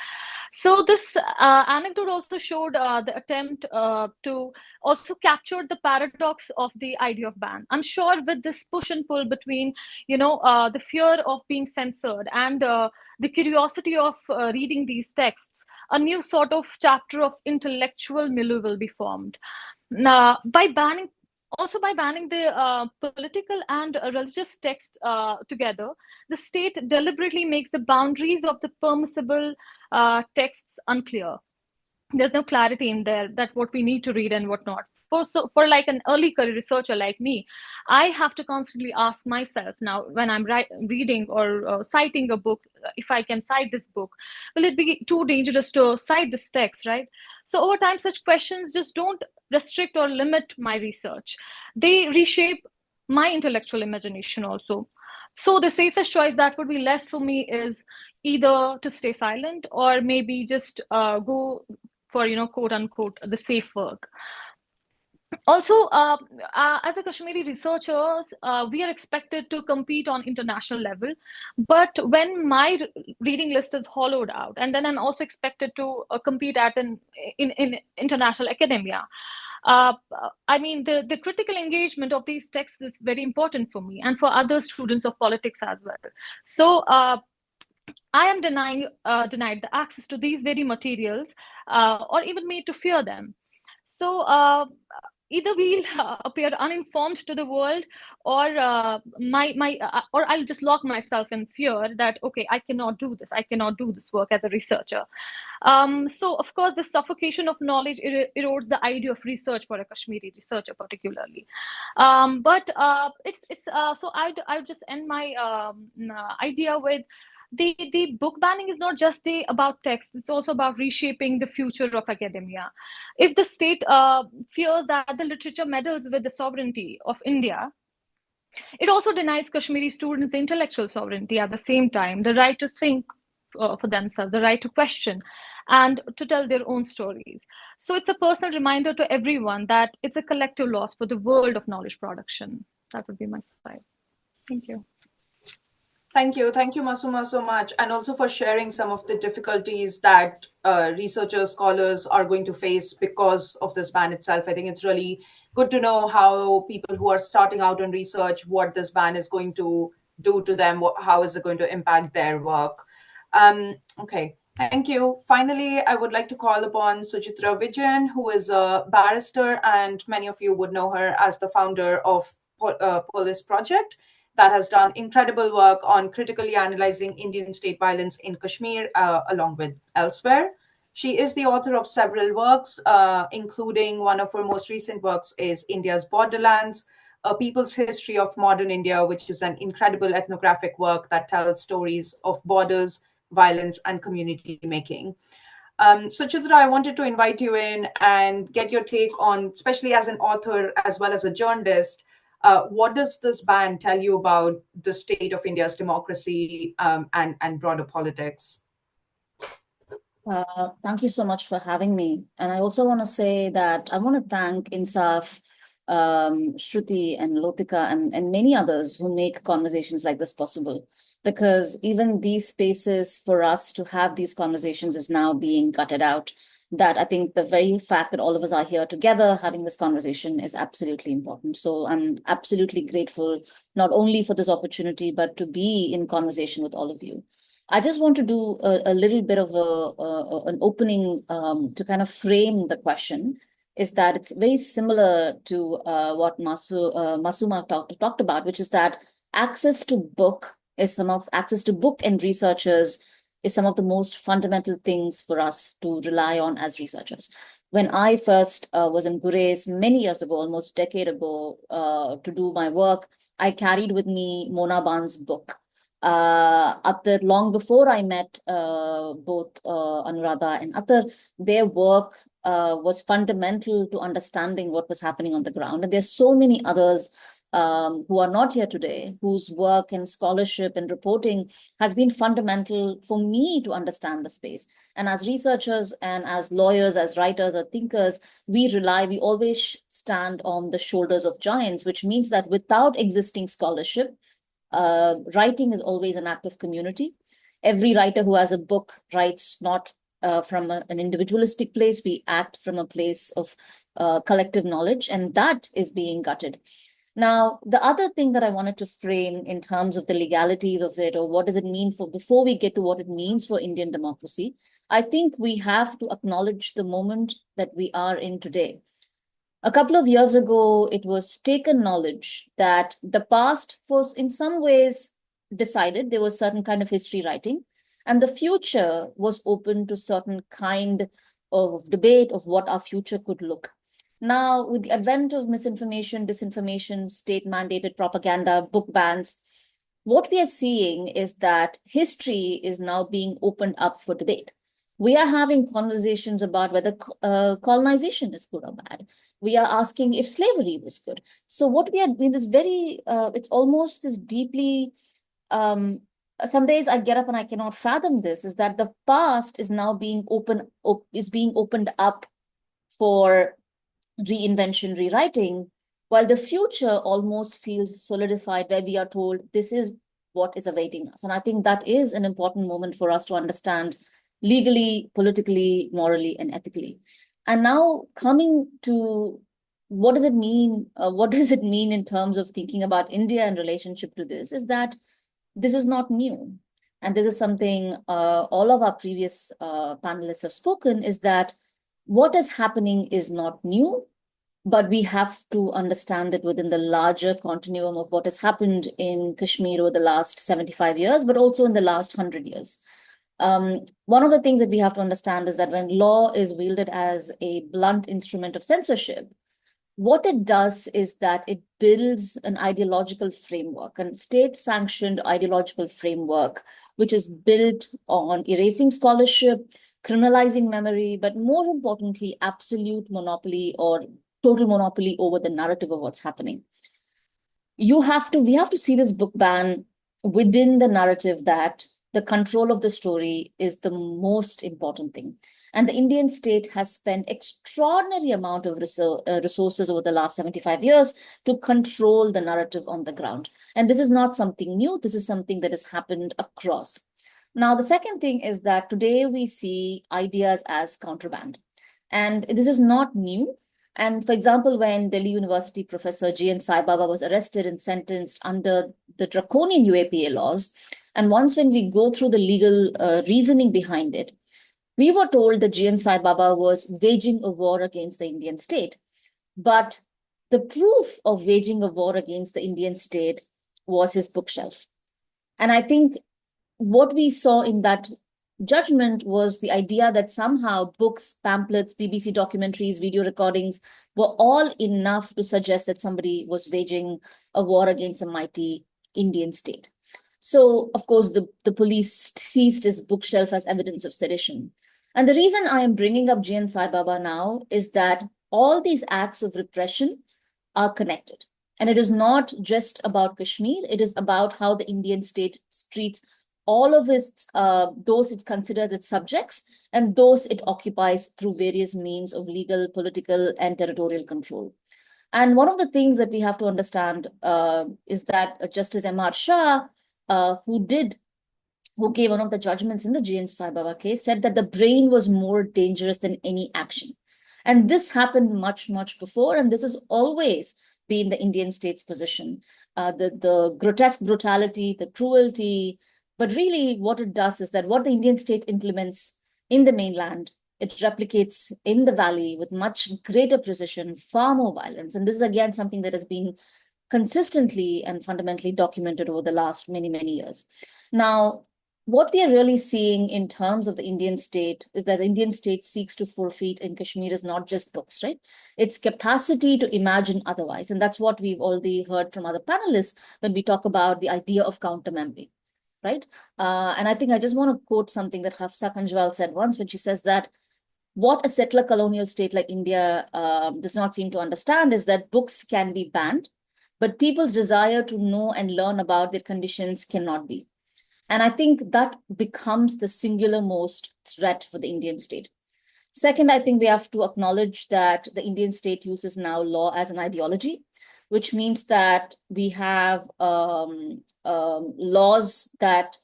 So this anecdote also showed the attempt to also capture the paradox of the idea of ban. I'm sure with this push and pull between, the fear of being censored and the curiosity of reading these texts, a new sort of chapter of intellectual milieu will be formed. Now, by banning the political and religious texts together, the state deliberately makes the boundaries of the permissible texts unclear. There's no clarity in there that what we need to read and what not. For like an early career researcher like me, I have to constantly ask myself now when I'm reading or citing a book, if I can cite this book, will it be too dangerous to cite this text, right? So over time, such questions just don't restrict or limit my research. They reshape my intellectual imagination also. So the safest choice that would be left for me is either to stay silent or maybe just go for, quote unquote, the safe work. Also, as a Kashmiri researchers, we are expected to compete on international level. But when my reading list is hollowed out, and then I'm also expected to compete in international academia, I mean, the critical engagement of these texts is very important for me and for other students of politics as well. So I am denied the access to these very materials, or even made to fear them. So either we'll appear uninformed to the world, or or I'll just lock myself in fear that, okay, I cannot do this work as a researcher. So of course, the suffocation of knowledge erodes the idea of research for a Kashmiri researcher particularly. But it's so I'd just end my idea with the book banning is not just about text, it's also about reshaping the future of academia. If the state fears that the literature meddles with the sovereignty of India, it also denies Kashmiri students the intellectual sovereignty at the same time, the right to think for themselves, the right to question, and to tell their own stories. So it's a personal reminder to everyone that it's a collective loss for the world of knowledge production. That would be my side. Thank you. Thank you, Masuma, so much, and also for sharing some of the difficulties that researchers, scholars are going to face because of this ban itself. I think it's really good to know how people who are starting out in research, what this ban is going to do to them, how is it going to impact their work. Okay, thank you. Finally, I would like to call upon Suchitra Vijayan, who is a barrister, and many of you would know her as the founder of Polis project, that has done incredible work on critically analyzing Indian state violence in Kashmir, along with elsewhere. She is the author of several works, including one of her most recent works is India's Borderlands, A People's History of Modern India, which is an incredible ethnographic work that tells stories of borders, violence, and community making. So Chitra, I wanted to invite you in and get your take on, especially as an author as well as a journalist, what does this ban tell you about the state of India's democracy and broader politics? Thank you so much for having me. And I also want to say that I want to thank InSAF, Shruti and Lotika and many others who make conversations like this possible. Because even these spaces for us to have these conversations is now being gutted out. That I think the very fact that all of us are here together having this conversation is absolutely important. So I'm absolutely grateful, not only for this opportunity, but to be in conversation with all of you. I just want to do a little bit of an opening to kind of frame the question, is that it's very similar to what Masuma talked about, which is that access to book and researchers is some of the most fundamental things for us to rely on as researchers. When I first was in Gurez many years ago, almost a decade ago, to do my work, I carried with me Mona Ban's book. Long before I met both Anuradha and Atar, their work was fundamental to understanding what was happening on the ground. And there's so many others who are not here today, whose work and scholarship and reporting has been fundamental for me to understand the space. And as researchers and as lawyers, as writers or thinkers, we always stand on the shoulders of giants, which means that without existing scholarship, writing is always an act of community. Every writer who has a book writes not from an individualistic place. We act from a place of collective knowledge, and that is being gutted. Now, the other thing that I wanted to frame in terms of the legalities of it, or what does it mean before we get to what it means for Indian democracy, I think we have to acknowledge the moment that we are in today. A couple of years ago, it was taken knowledge that the past was in some ways decided. There was certain kind of history writing, and the future was open to certain kind of debate of what our future could look. Now, with the advent of misinformation, disinformation, state-mandated propaganda, book bans, what we are seeing is that history is now being opened up for debate. We are having conversations about whether colonization is good or bad. We are asking if slavery was good. So what we are doing this it's almost this deeply, some days I get up and I cannot fathom this, is that the past is now being opened up for reinvention, rewriting, while the future almost feels solidified, where we are told this is what is awaiting us. And I think that is an important moment for us to understand legally, politically, morally, and ethically. And now coming to what does it mean? What does it mean in terms of thinking about India in relationship to this? Is that this is not new. And this is something all of our previous panelists have spoken, is that what is happening is not new, but we have to understand it within the larger continuum of what has happened in Kashmir over the last 75 years, but also in the last 100 years. One of the things that we have to understand is that when law is wielded as a blunt instrument of censorship, what it does is that it builds an ideological framework, a state-sanctioned ideological framework, which is built on erasing scholarship, criminalizing memory, but more importantly, absolute monopoly or total monopoly over the narrative of what's happening. We have to see this book ban within the narrative that the control of the story is the most important thing. And the Indian state has spent extraordinary amount of resources over the last 75 years to control the narrative on the ground. And this is not something new. This is something that has happened across. Now, the second thing is that today we see ideas as contraband. And this is not new. And for example, when Delhi University professor G.N. Sai Baba was arrested and sentenced under the draconian UAPA laws, and once when we go through the legal reasoning behind it, we were told that G.N. Sai Baba was waging a war against the Indian state. But the proof of waging a war against the Indian state was his bookshelf. And I think what we saw in that judgment was the idea that somehow books, pamphlets, BBC documentaries, video recordings were all enough to suggest that somebody was waging a war against a mighty Indian state. So, of course, the police seized his bookshelf as evidence of sedition. And the reason I am bringing up G.N. Sai Baba now is that all these acts of repression are connected. And it is not just about Kashmir, it is about how the Indian state treats all of those it considers its subjects and those it occupies through various means of legal, political, and territorial control. And one of the things that we have to understand is that Justice M.R. Shah, who gave one of the judgments in the G.N. Sai Baba case, said that the brain was more dangerous than any action. And this happened much, much before, and this has always been the Indian state's position. The grotesque brutality, the cruelty, but really what it does is that what the Indian state implements in the mainland, it replicates in the valley with much greater precision, far more violence. And this is again something that has been consistently and fundamentally documented over the last many, many years. Now, what we are really seeing in terms of the Indian state is that the Indian state seeks to forfeit in Kashmir is not just books, right? It's capacity to imagine otherwise. And that's what we've already heard from other panelists when we talk about the idea of counter memory. right? And I think I just want to quote something that Hafsa Kanjwal said once when she says that what a settler colonial state like India does not seem to understand is that books can be banned, but people's desire to know and learn about their conditions cannot be. And I think that becomes the singular most threat for the Indian state. Second, I think we have to acknowledge that the Indian state uses now law as an ideology, which means that we have laws that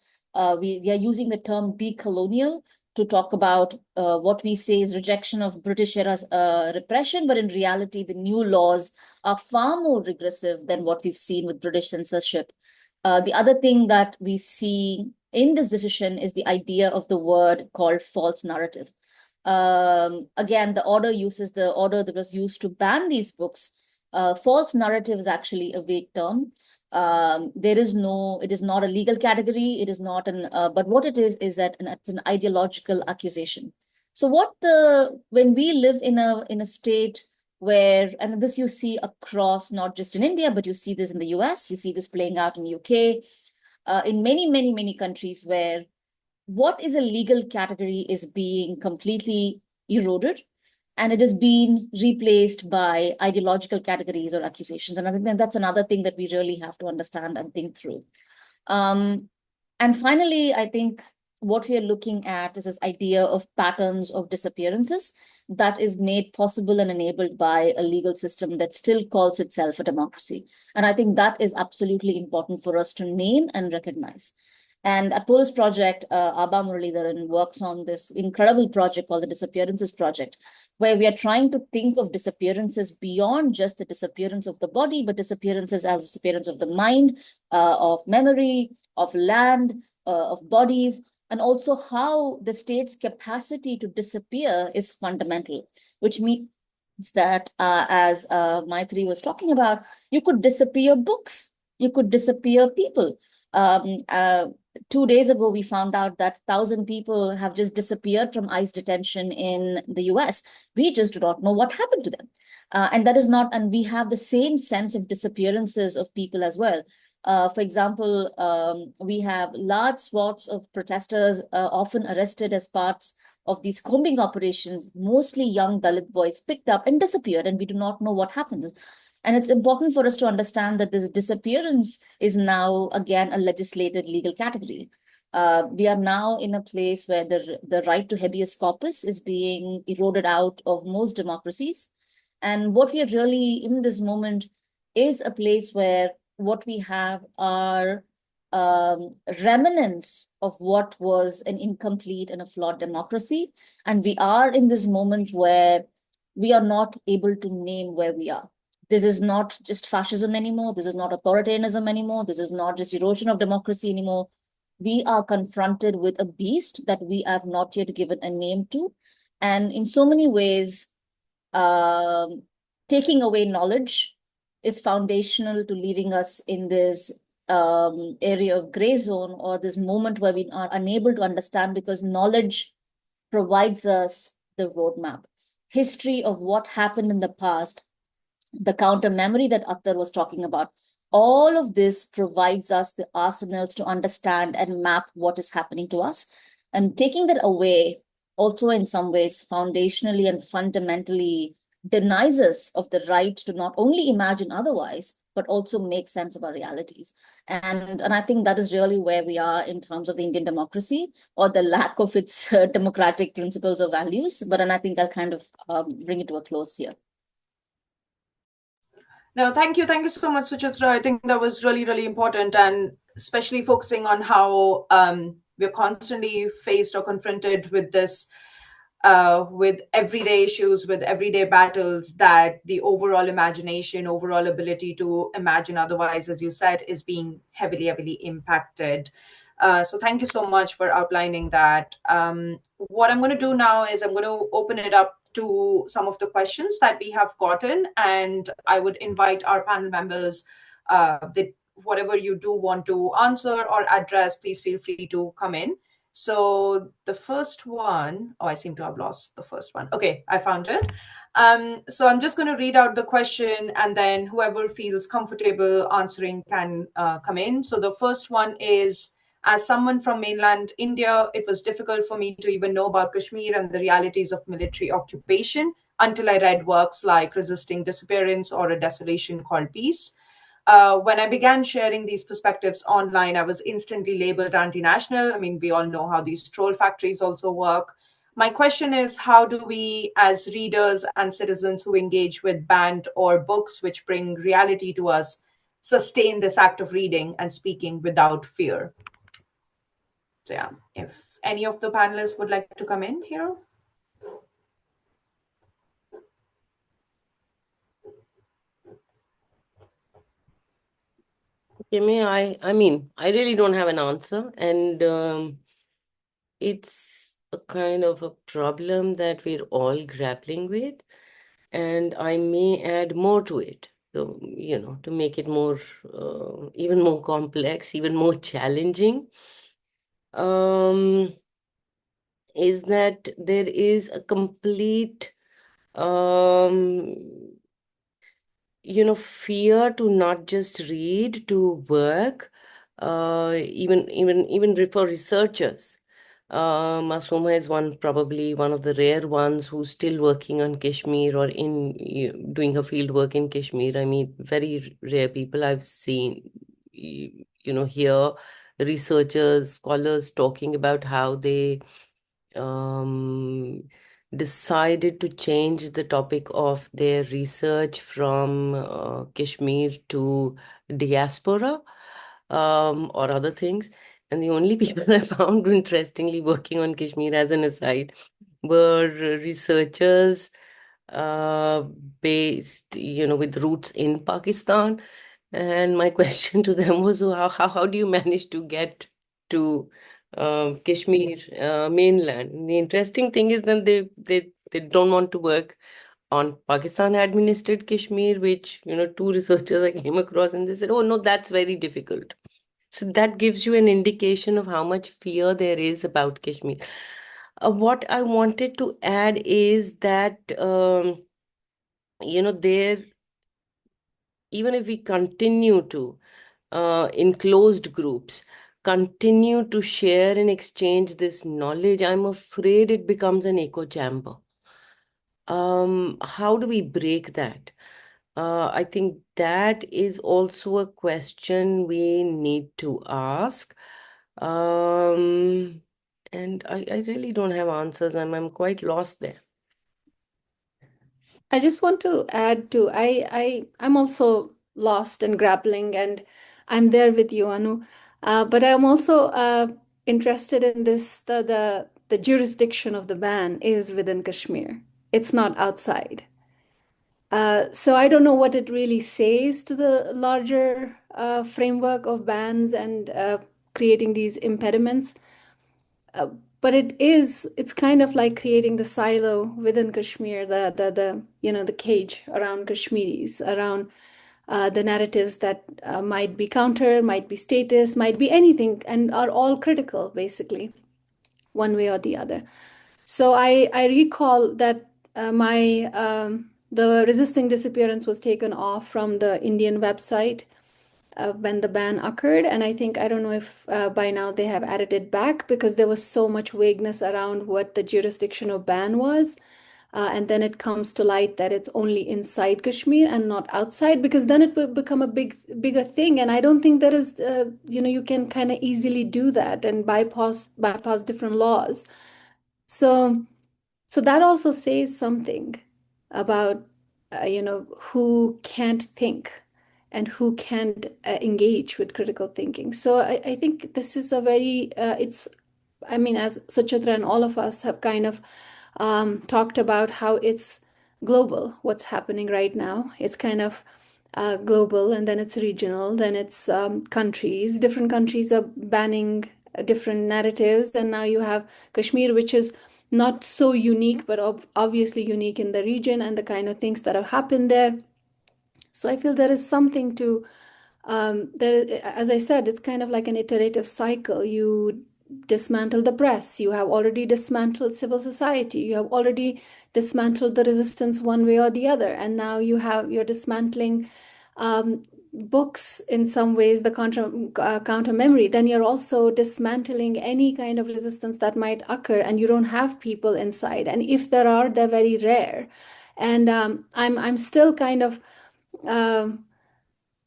we are using the term decolonial to talk about what we say is rejection of British era repression, but in reality, the new laws are far more regressive than what we've seen with British censorship. The other thing that we see in this decision is the idea of the word called false narrative. Again, the order that was used to ban these books. False narrative is actually a vague term. It is not a legal category. It is not but what it is that it's an ideological accusation. So when we live in a state where, and this you see across, not just in India, but you see this in the US, you see this playing out in UK, in many countries where what is a legal category is being completely eroded, and it is being replaced by ideological categories or accusations. And I think that's another thing that we really have to understand and think through. And finally, I think what we are looking at is this idea of patterns of disappearances that is made possible and enabled by a legal system that still calls itself a democracy. And I think that is absolutely important for us to name and recognize. And at Polis Project, Abha Muralidharan works on this incredible project called the Disappearances Project, where we are trying to think of disappearances beyond just the disappearance of the body, but disappearances as disappearance of the mind, of memory, of land, of bodies, and also how the state's capacity to disappear is fundamental, which means that, as Maitri was talking about, you could disappear books, you could disappear people. 2 days ago, we found out that 1,000 people have just disappeared from ICE detention in the US. We just do not know what happened to them. And we have the same sense of disappearances of people as well. For example, we have large swaths of protesters often arrested as parts of these combing operations, mostly young Dalit boys picked up and disappeared, and we do not know what happens. And it's important for us to understand that this disappearance is now, again, a legislated legal category. We are now in a place where the right to habeas corpus is being eroded out of most democracies. And what we are really in this moment is a place where what we have are remnants of what was an incomplete and a flawed democracy. And we are in this moment where we are not able to name where we are. This is not just fascism anymore. This is not authoritarianism anymore. This is not just erosion of democracy anymore. We are confronted with a beast that we have not yet given a name to. And in so many ways, taking away knowledge is foundational to leaving us in this area of gray zone, or this moment where we are unable to understand, because knowledge provides us the roadmap. History of what happened in the past, the counter memory that Akhtar was talking about, all of this provides us the arsenals to understand and map what is happening to us. And taking that away also in some ways foundationally and fundamentally denies us of the right to not only imagine otherwise, but also make sense of our realities. And I think that is really where we are in terms of the Indian democracy, or the lack of its democratic principles or values. And I think I'll kind of bring it to a close here. No, thank you. Thank you so much, Suchitra. I think that was really, really important, and especially focusing on how we're constantly faced or confronted with this, with everyday issues, with everyday battles, that the overall imagination, overall ability to imagine otherwise, as you said, is being heavily, heavily impacted. So thank you so much for outlining that. What I'm going to do now is I'm going to open it up to some of the questions that we have gotten, and I would invite our panel members that whatever you do want to answer or address, please feel free to come in. So the first one, I seem to have lost the first one. Okay, I found it. So I'm just going to read out the question, and then whoever feels comfortable answering can come in. So the first one is, As someone from mainland India, it was difficult for me to even know about Kashmir and the realities of military occupation until I read works like Resisting Disappearance or A Desolation Called Peace. When I began sharing these perspectives online, I was instantly labeled anti-national. I mean, we all know how these troll factories also work. My question is, how do we, as readers and citizens who engage with banned or books which bring reality to us, sustain this act of reading and speaking without fear? So yeah, if any of the panelists would like to come in here. Okay, I mean, I really don't have an answer, and it's a kind of a problem that we're all grappling with, and I may add more to it, so, to make it more, even more complex, even more challenging, is that there is a complete, fear to not just read, to work, even for researchers. Masuma is probably one of the rare ones who's still working on Kashmir or doing her field work in Kashmir. I mean, very rare people I've seen, hear researchers, scholars talking about how they decided to change the topic of their research from Kashmir to diaspora or other things. And the only people I found interestingly working on Kashmir, as an aside, were researchers uh, based, with roots in Pakistan. And my question to them was, so how do you manage to get to Kashmir mainland? And the interesting thing is that they don't want to work on Pakistan administered Kashmir, which, two researchers I came across, and they said, oh no, that's very difficult. So that gives you an indication of how much fear there is about Kashmir. What I wanted to add is that, there, even if we continue to, in closed groups, continue to share and exchange this knowledge, I'm afraid it becomes an echo chamber. How do we break that? I think that is also a question we need to ask. And I really don't have answers. I'm quite lost there. I just want to add to I'm also lost and grappling, and I'm there with you, Anu. But I'm also interested in this. The jurisdiction of the ban is within Kashmir. It's not outside. So I don't know what it really says to the larger framework of bans and creating these impediments. But it's kind of like creating the silo within Kashmir, the cage around Kashmiris, around the narratives that might be counter, might be statist, might be anything, and are all critical, basically, one way or the other. So I recall that the resisting disappearance was taken off from the Indian website when the ban occurred. And I don't know if by now they have added it back, because there was so much vagueness around what the jurisdiction of ban was. And then it comes to light that it's only inside Kashmir and not outside, because then it will become a bigger thing. And I don't think there is, you can kind of easily do that and bypass different laws. So that also says something about, who can't think and who can't engage with critical thinking. So I think this is a very, as Suchitra and all of us have kind of talked about how it's global, what's happening right now. It's kind of global, and then it's regional, then it's countries. Different countries are banning different narratives, and now you have Kashmir, which is not so unique, but obviously unique in the region and the kind of things that have happened there. So I feel there is something to as I said, it's kind of like an iterative cycle. You dismantle the press, you have already dismantled civil society, you have already dismantled the resistance one way or the other, and now you're dismantling books in some ways, the counter memory, then you're also dismantling any kind of resistance that might occur, and you don't have people inside. And if there are, they're very rare. And I'm still kind of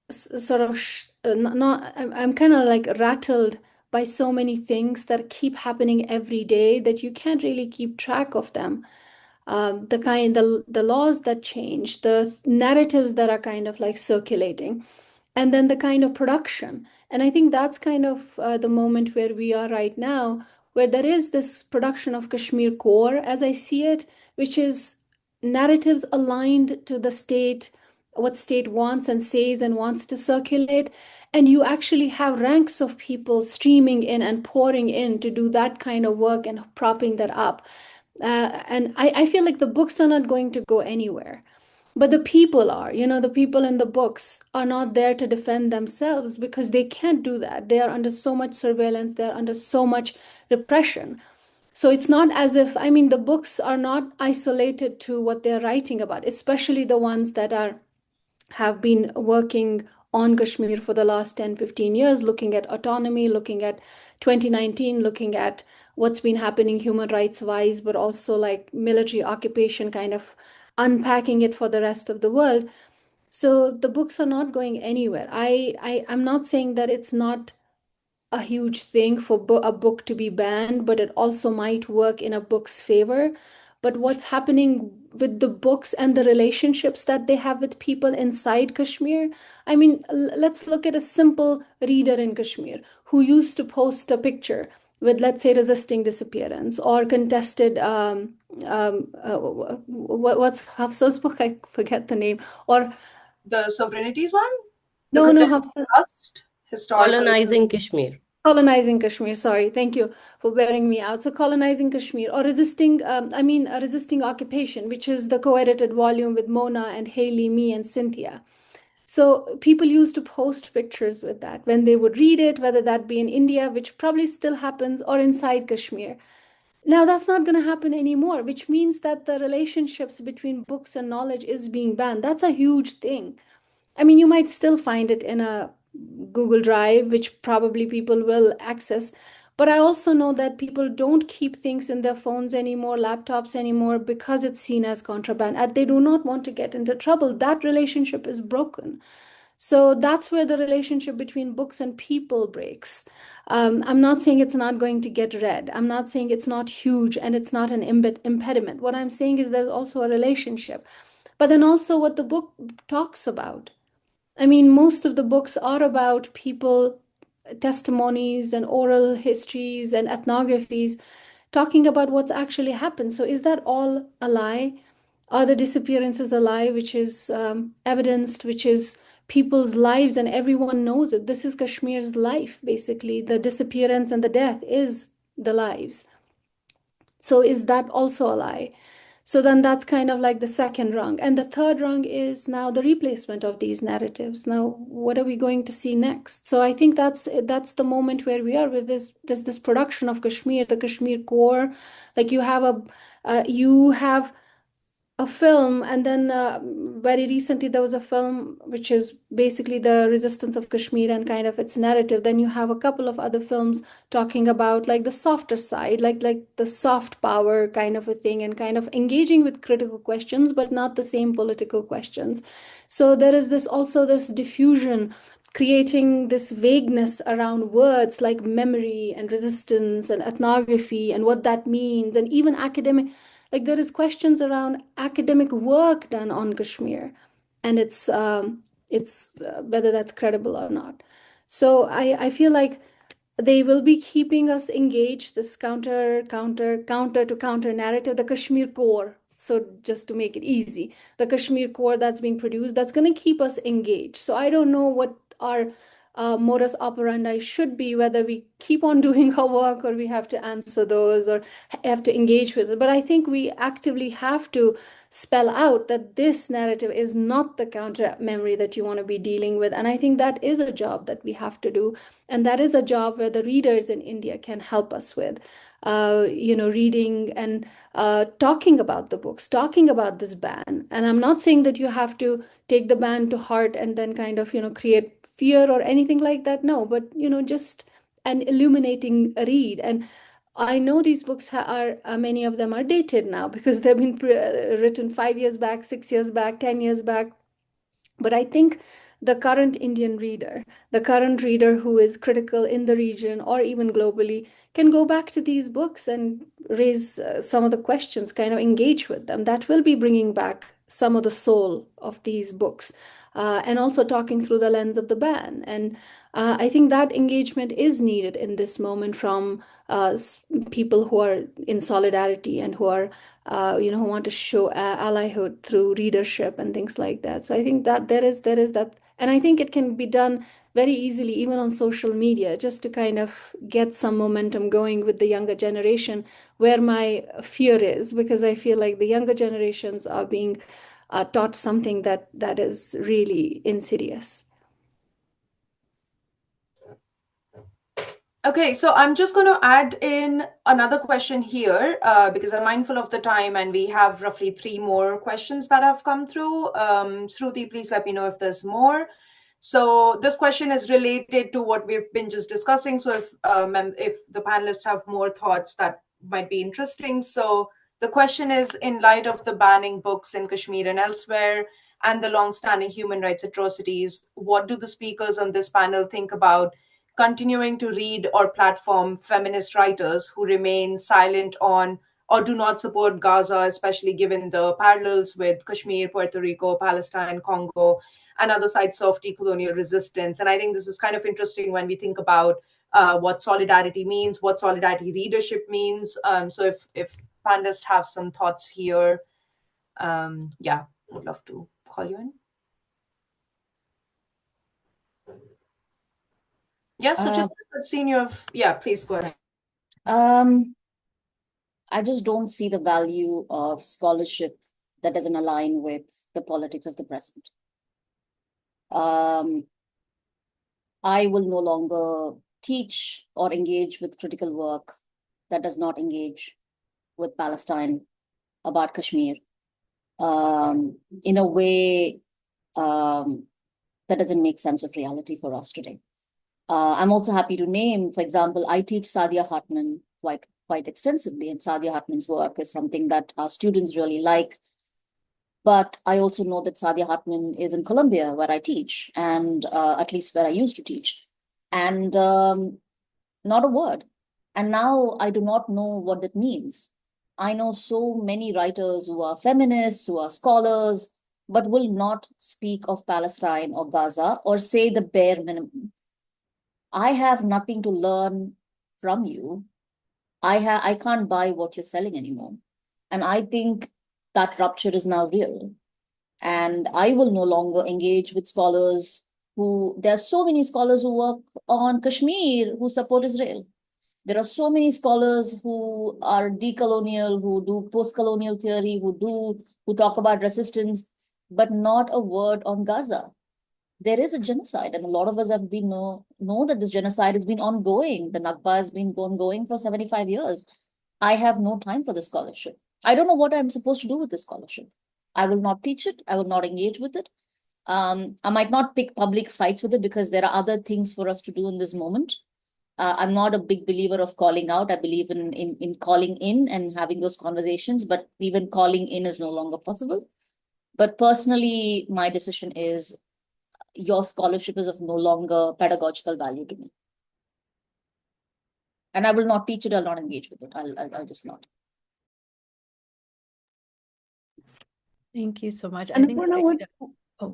sort of not I'm kind of like rattled by so many things that keep happening every day that you can't really keep track of them. The laws that change, the narratives that are kind of like circulating, and then the kind of production. And I think that's kind of the moment where we are right now, where there is this production of Kashmir core, as I see it, which is narratives aligned to the state, what state wants and says and wants to circulate. And you actually have ranks of people streaming in and pouring in to do that kind of work and propping that up. And I feel like the books are not going to go anywhere. But the people are, the people in the books are not there to defend themselves because they can't do that. They are under so much surveillance, they're under so much repression. So it's not as if, I mean, the books are not isolated to what they're writing about, especially the ones that have been working on Kashmir for the last 10, 15 years, looking at autonomy, looking at 2019, looking at what's been happening human rights wise, but also like military occupation, kind of unpacking it for the rest of the world. So the books are not going anywhere. I'm not saying that it's not a huge thing for a book to be banned, but it also might work in a book's favor. But what's happening with the books and the relationships that they have with people inside Kashmir? I mean, let's look at a simple reader in Kashmir who used to post a picture with, let's say, resisting disappearance or contested, what's Hafsa's book? I forget the name. Or the sovereignties one? No, Hafsa's. Colonizing Kashmir. Colonizing Kashmir, sorry. Thank you for bearing me out. So colonizing Kashmir or resisting occupation, which is the co-edited volume with Mona and Haley, me and Cynthia. So people used to post pictures with that when they would read it, whether that be in India, which probably still happens, or inside Kashmir. Now that's not going to happen anymore, which means that the relationships between books and knowledge is being banned. That's a huge thing. I mean, you might still find it in a Google Drive, which probably people will access. But I also know that people don't keep things in their phones anymore, laptops anymore, because it's seen as contraband. And they do not want to get into trouble. That relationship is broken. So that's where the relationship between books and people breaks. I'm not saying it's not going to get read. I'm not saying it's not huge and it's not an impediment. What I'm saying is there's also a relationship. But then also what the book talks about. I mean, most of the books are about people, testimonies and oral histories and ethnographies talking about what's actually happened. So is that all a lie? Are the disappearances a lie, which is evidenced, which is people's lives and everyone knows it? This is Kashmir's life, basically. The disappearance and the death is the lives. So is that also a lie? So then that's kind of like the second rung. And the third rung is now the replacement of these narratives. Now, what are we going to see next? So I think that's the moment where we are with this production of Kashmir, the Kashmir core. Like you have a film, and then very recently there was a film which is basically the resistance of Kashmir and kind of its narrative. Then you have a couple of other films talking about like the softer side, like the soft power kind of a thing, and kind of engaging with critical questions, but not the same political questions. So there is this diffusion, creating this vagueness around words like memory and resistance and ethnography and what that means, and even academic. Like there is questions around academic work done on Kashmir, and it's whether that's credible or not. So I feel like they will be keeping us engaged. This counter to counter narrative, the Kashmir core. So just to make it easy, the Kashmir core that's being produced, that's going to keep us engaged. So I don't know what our modus operandi should be, whether we keep on doing our work or we have to answer those or have to engage with it. But I think we actively have to spell out that this narrative is not the counter memory that you want to be dealing with. And I think that is a job that we have to do. And that is a job where the readers in India can help us with. reading and talking about the books, talking about this ban. And I'm not saying that you have to take the ban to heart and then kind of, create fear or anything like that. No, but, just an illuminating read. And I know these books are many of them are dated now because they've been written 5 years back, 6 years back, 10 years back. But I think the current Indian reader, the current reader who is critical in the region or even globally, can go back to these books and raise some of the questions, kind of engage with them. That will be bringing back some of the soul of these books. And also talking through the lens of the ban. And I think that engagement is needed in this moment from people who are in solidarity and who are who want to show allyhood through readership and things like that. So I think that there is that, and I think it can be done very easily, even on social media, just to kind of get some momentum going with the younger generation, where my fear is, because I feel like the younger generations are being taught something that is really insidious. Okay, so I'm just going to add in another question here because I'm mindful of the time and we have roughly 3 more questions that have come through. Shruti, please let me know if there's more. So this question is related to what we've been just discussing. So if the panelists have more thoughts that might be interesting. So the question is, in light of the banning books in Kashmir and elsewhere and the long-standing human rights atrocities, what do the speakers on this panel think about continuing to read or platform feminist writers who remain silent on or do not support Gaza, especially given the parallels with Kashmir, Puerto Rico, Palestine, Congo, and other sites of decolonial resistance? And I think this is kind of interesting when we think about what solidarity means, what solidarity readership means. So if panelists have some thoughts here, yeah, would love to call you in. Yeah, Suchitra, I've seen you have, yeah, please go ahead. I just don't see the value of scholarship that doesn't align with the politics of the present. I will no longer teach or engage with critical work that does not engage with Palestine, about Kashmir, in a way that doesn't make sense of reality for us today. I'm also happy to name, for example, I teach Saadia Hartman quite extensively, and Saadia Hartman's work is something that our students really like. But I also know that Saadia Hartman is in Colombia, where I teach, and at least where I used to teach, and not a word. And now I do not know what that means. I know so many writers who are feminists, who are scholars, but will not speak of Palestine or Gaza or say the bare minimum. I have nothing to learn from you. I can't buy what you're selling anymore. And I think that rupture is now real. And I will no longer engage with scholars there are so many scholars who work on Kashmir who support Israel. There are so many scholars who are decolonial, who do post-colonial theory, who talk about resistance, but not a word on Gaza. There is a genocide, and a lot of us have been know that this genocide has been ongoing. The Nakba has been ongoing for 75 years. I have no time for this scholarship. I don't know what I'm supposed to do with this scholarship. I will not teach it. I will not engage with it. I might not pick public fights with it because there are other things for us to do in this moment. I'm not a big believer of calling out. I believe in calling in and having those conversations, but even calling in is no longer possible. But personally, my decision is your scholarship is of no longer pedagogical value to me. And I will not teach it, I'll not engage with it. I'll just not. Thank you so much. Annapurna,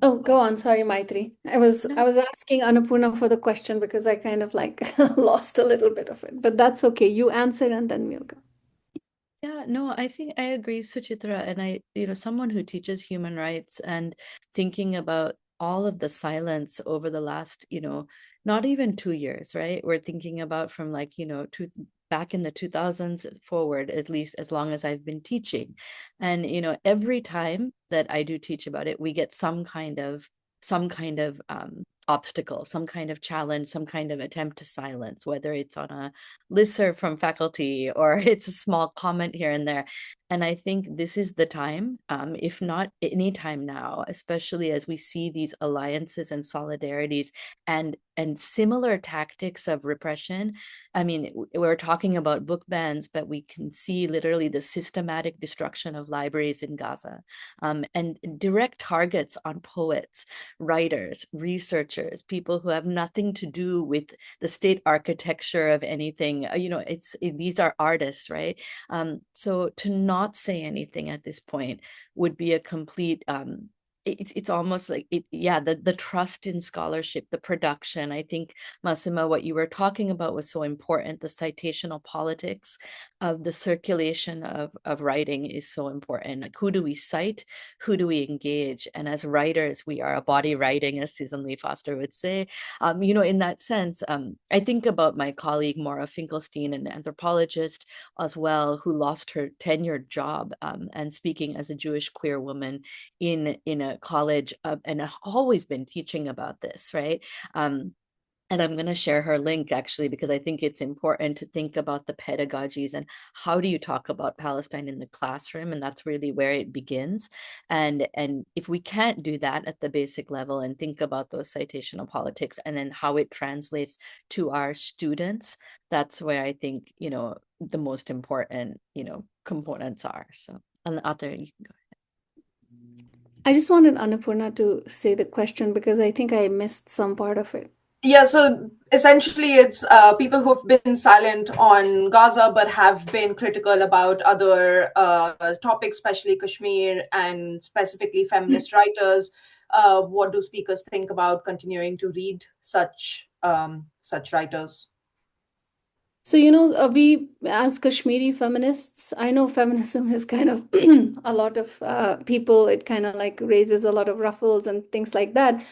go on. Sorry, Maitri. I was asking Annapurna for the question because I kind of lost a little bit of it, but that's okay. You answer and then we'll go. Yeah, no, I think I agree, Suchitra. And someone who teaches human rights and thinking about all of the silence over the last, not even 2 years, right? We're thinking about from back in the 2000s forward, at least as long as I've been teaching. And, every time that I do teach about it, we get some kind of obstacle, some kind of challenge, some kind of attempt to silence, whether it's on a listserv from faculty or it's a small comment here and there. And I think this is the time, if not any time now, especially as we see these alliances and solidarities and similar tactics of repression. I mean, we're talking about book bans, but we can see literally the systematic destruction of libraries in Gaza, and direct targets on poets, writers, researchers, people who have nothing to do with the state architecture of anything. These are artists, right? So to not say anything at this point would be a complete it's almost like the trust in scholarship, the production. I think, Massima, what you were talking about was so important. The citational politics of the circulation of writing is so important. Like, who do we cite? Who do we engage? And as writers, we are a body writing, as Susan Lee Foster would say. In that sense, I think about my colleague Maura Finkelstein, an anthropologist as well, who lost her tenured job and speaking as a Jewish queer woman in a college, and I've always been teaching about this, right? And I'm going to share her link, actually, because I think it's important to think about the pedagogies and how do you talk about Palestine in the classroom, and that's really where it begins. And if we can't do that at the basic level and think about those citational politics and then how it translates to our students, that's where I think the most important components are. So, and Arthur, you can go. I just wanted Annapurna to say the question because I think I missed some part of it. Yeah, so essentially it's people who've been silent on Gaza but have been critical about other topics, especially Kashmir and specifically feminist writers. What do speakers think about continuing to read such writers? So, we as Kashmiri feminists, I know feminism is kind of a lot of people, it kind of like raises a lot of ruffles and things like that.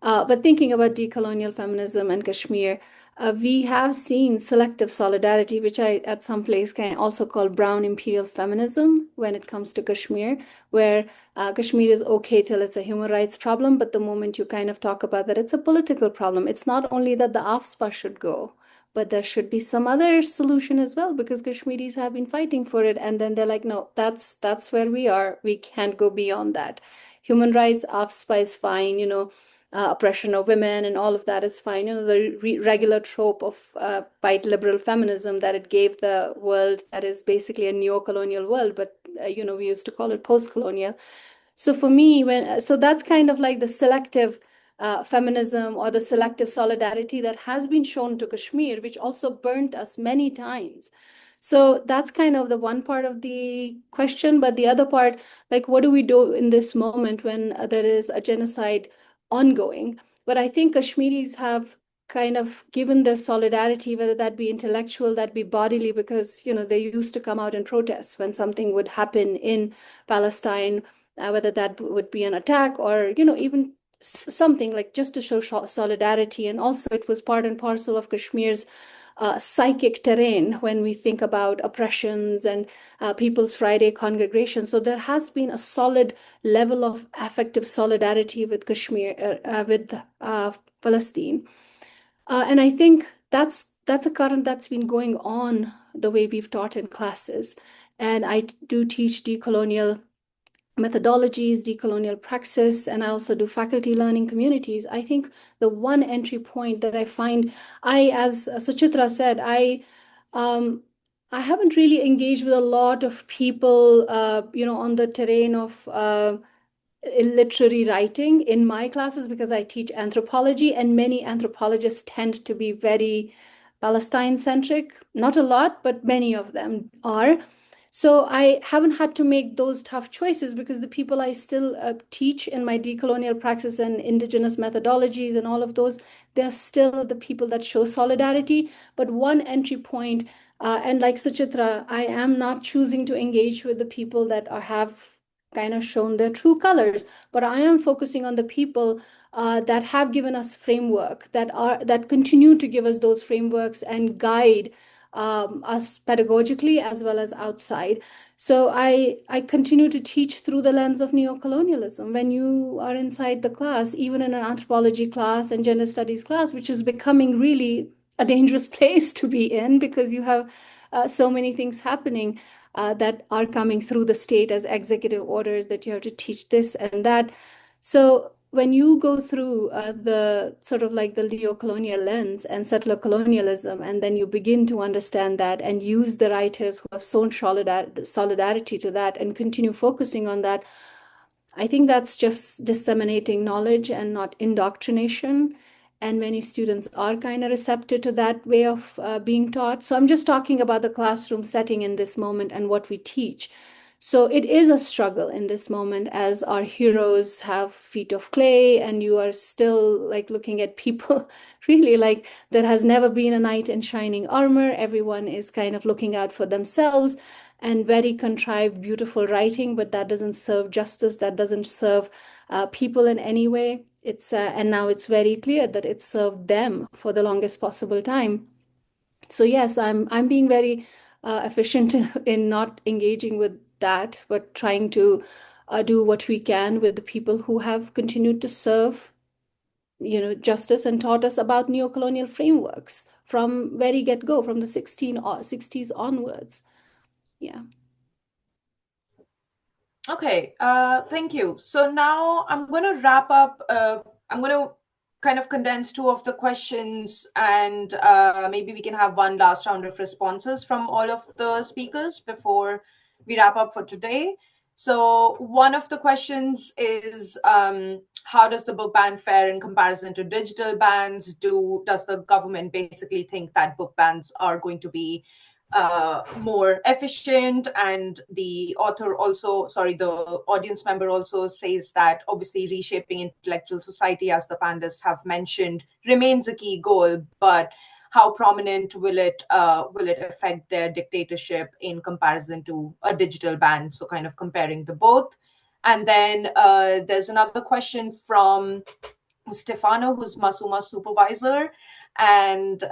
But thinking about decolonial feminism and Kashmir, we have seen selective solidarity, which I at some place can also call brown imperial feminism when it comes to Kashmir, where Kashmir is okay till it's a human rights problem, but the moment you kind of talk about that it's a political problem, it's not only that the AFSPA should go, but there should be some other solution as well, because Kashmiris have been fighting for it. And then they're like, no, that's where we are. We can't go beyond that. Human rights, AFSPA is fine, oppression of women and all of that is fine. The regular trope of white liberal feminism that it gave the world that is basically a neo-colonial world, but, we used to call it post-colonial. So for me, so that's kind of like the selective feminism or the selective solidarity that has been shown to Kashmir, which also burnt us many times. So that's kind of the one part of the question. But the other part, like, what do we do in this moment when there is a genocide ongoing? But I think Kashmiris have kind of given their solidarity, whether that be intellectual, that be bodily, because, they used to come out and protest when something would happen in Palestine, whether that would be an attack or, even something like just to show solidarity. And also it was part and parcel of Kashmir's psychic terrain when we think about oppressions and People's Friday congregation. So there has been a solid level of affective solidarity with Kashmir, with Palestine. And I think that's a current that's been going on the way we've taught in classes. And I do teach decolonial methodologies, decolonial praxis, and I also do faculty learning communities. I think the one entry point that I find, as Suchitra said, I haven't really engaged with a lot of people, on the terrain of literary writing in my classes because I teach anthropology, and many anthropologists tend to be very Palestine-centric. Not a lot, but many of them are. So I haven't had to make those tough choices because the people I still teach in my decolonial praxis and indigenous methodologies and all of those, they're still the people that show solidarity. But one entry point, and like Suchitra, I am not choosing to engage with the people that have kind of shown their true colors, but I am focusing on the people that have given us framework, that continue to give us those frameworks and guide us pedagogically as well as outside. So I continue to teach through the lens of neocolonialism. When you are inside the class, even in an anthropology class and gender studies class, which is becoming really a dangerous place to be in because you have so many things happening that are coming through the state as executive orders that you have to teach this and that. So when you go through the sort of like the neo-colonial lens and settler colonialism, and then you begin to understand that and use the writers who have shown solidarity to that and continue focusing on that, I think that's just disseminating knowledge and not indoctrination. And many students are kind of receptive to that way of being taught. So I'm just talking about the classroom setting in this moment and what we teach. So it is a struggle in this moment as our heroes have feet of clay, and you are still like looking at people really like there has never been a knight in shining armor. Everyone is kind of looking out for themselves, and very contrived, beautiful writing, but that doesn't serve justice, that doesn't serve people in any way. It's and now it's very clear that it served them for the longest possible time. So yes, I'm being very efficient in not engaging with that, but trying to do what we can with the people who have continued to serve, justice and taught us about neocolonial frameworks from very get-go, from the 60s onwards. Yeah. Okay, thank you. So now I'm going to wrap up. I'm going to kind of condense two of the questions, and maybe we can have one last round of responses from all of the speakers before we wrap up for today. So one of the questions is, how does the book ban fare in comparison to digital bans? Does the government basically think that book bans are going to be more efficient? And the audience member also says that obviously reshaping intellectual society, as the panelists have mentioned, remains a key goal, but how prominent will it affect their dictatorship in comparison to a digital ban? So kind of comparing the both. And then there's another question from Stefano, who's Masuma's supervisor, and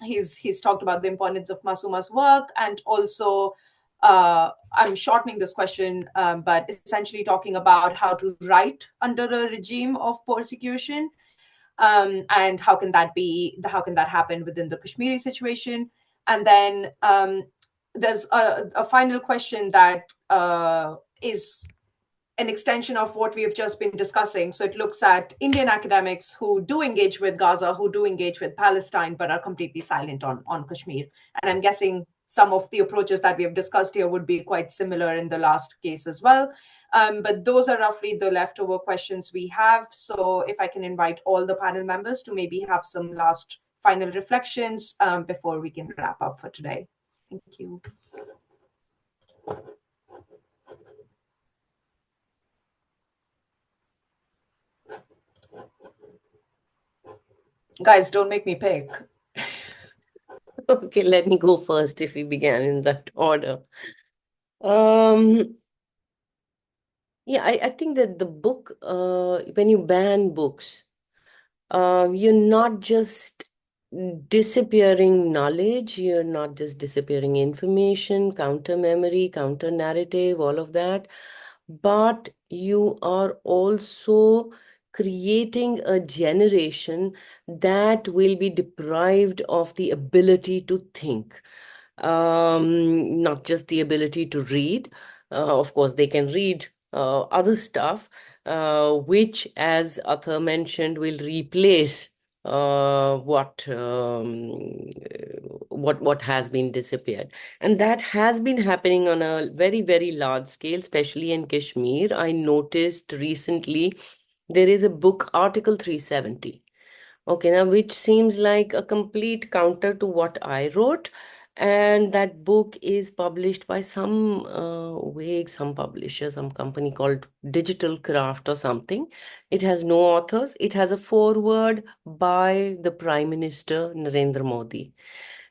he's talked about the importance of Masuma's work, and also I'm shortening this question, but essentially talking about how to write under a regime of persecution, and how can that happen within the Kashmiri situation. And then there's a final question that is an extension of what we have just been discussing. So it looks at Indian academics who do engage with Gaza, who do engage with Palestine, but are completely silent on Kashmir. And I'm guessing some of the approaches that we have discussed here would be quite similar in the last case as well. But those are roughly the leftover questions we have. So if I can invite all the panel members to maybe have some last final reflections before we can wrap up for today. Thank you. Guys, don't make me pick. Okay, let me go first if we began in that order. Yeah, I think that the book, when you ban books, you're not just disappearing knowledge, you're not just disappearing information, counter memory, counter narrative, all of that, but you are also creating a generation that will be deprived of the ability to think, not just the ability to read. Of course, they can read other stuff, which, as Athar mentioned, will replace what has been disappeared. And that has been happening on a very, very large scale, especially in Kashmir. I noticed recently there is a book, Article 370. Okay, now which seems like a complete counter to what I wrote. And that book is published by some some publisher, some company called Digital Craft or something. It has no authors. It has a foreword by the Prime Minister Narendra Modi.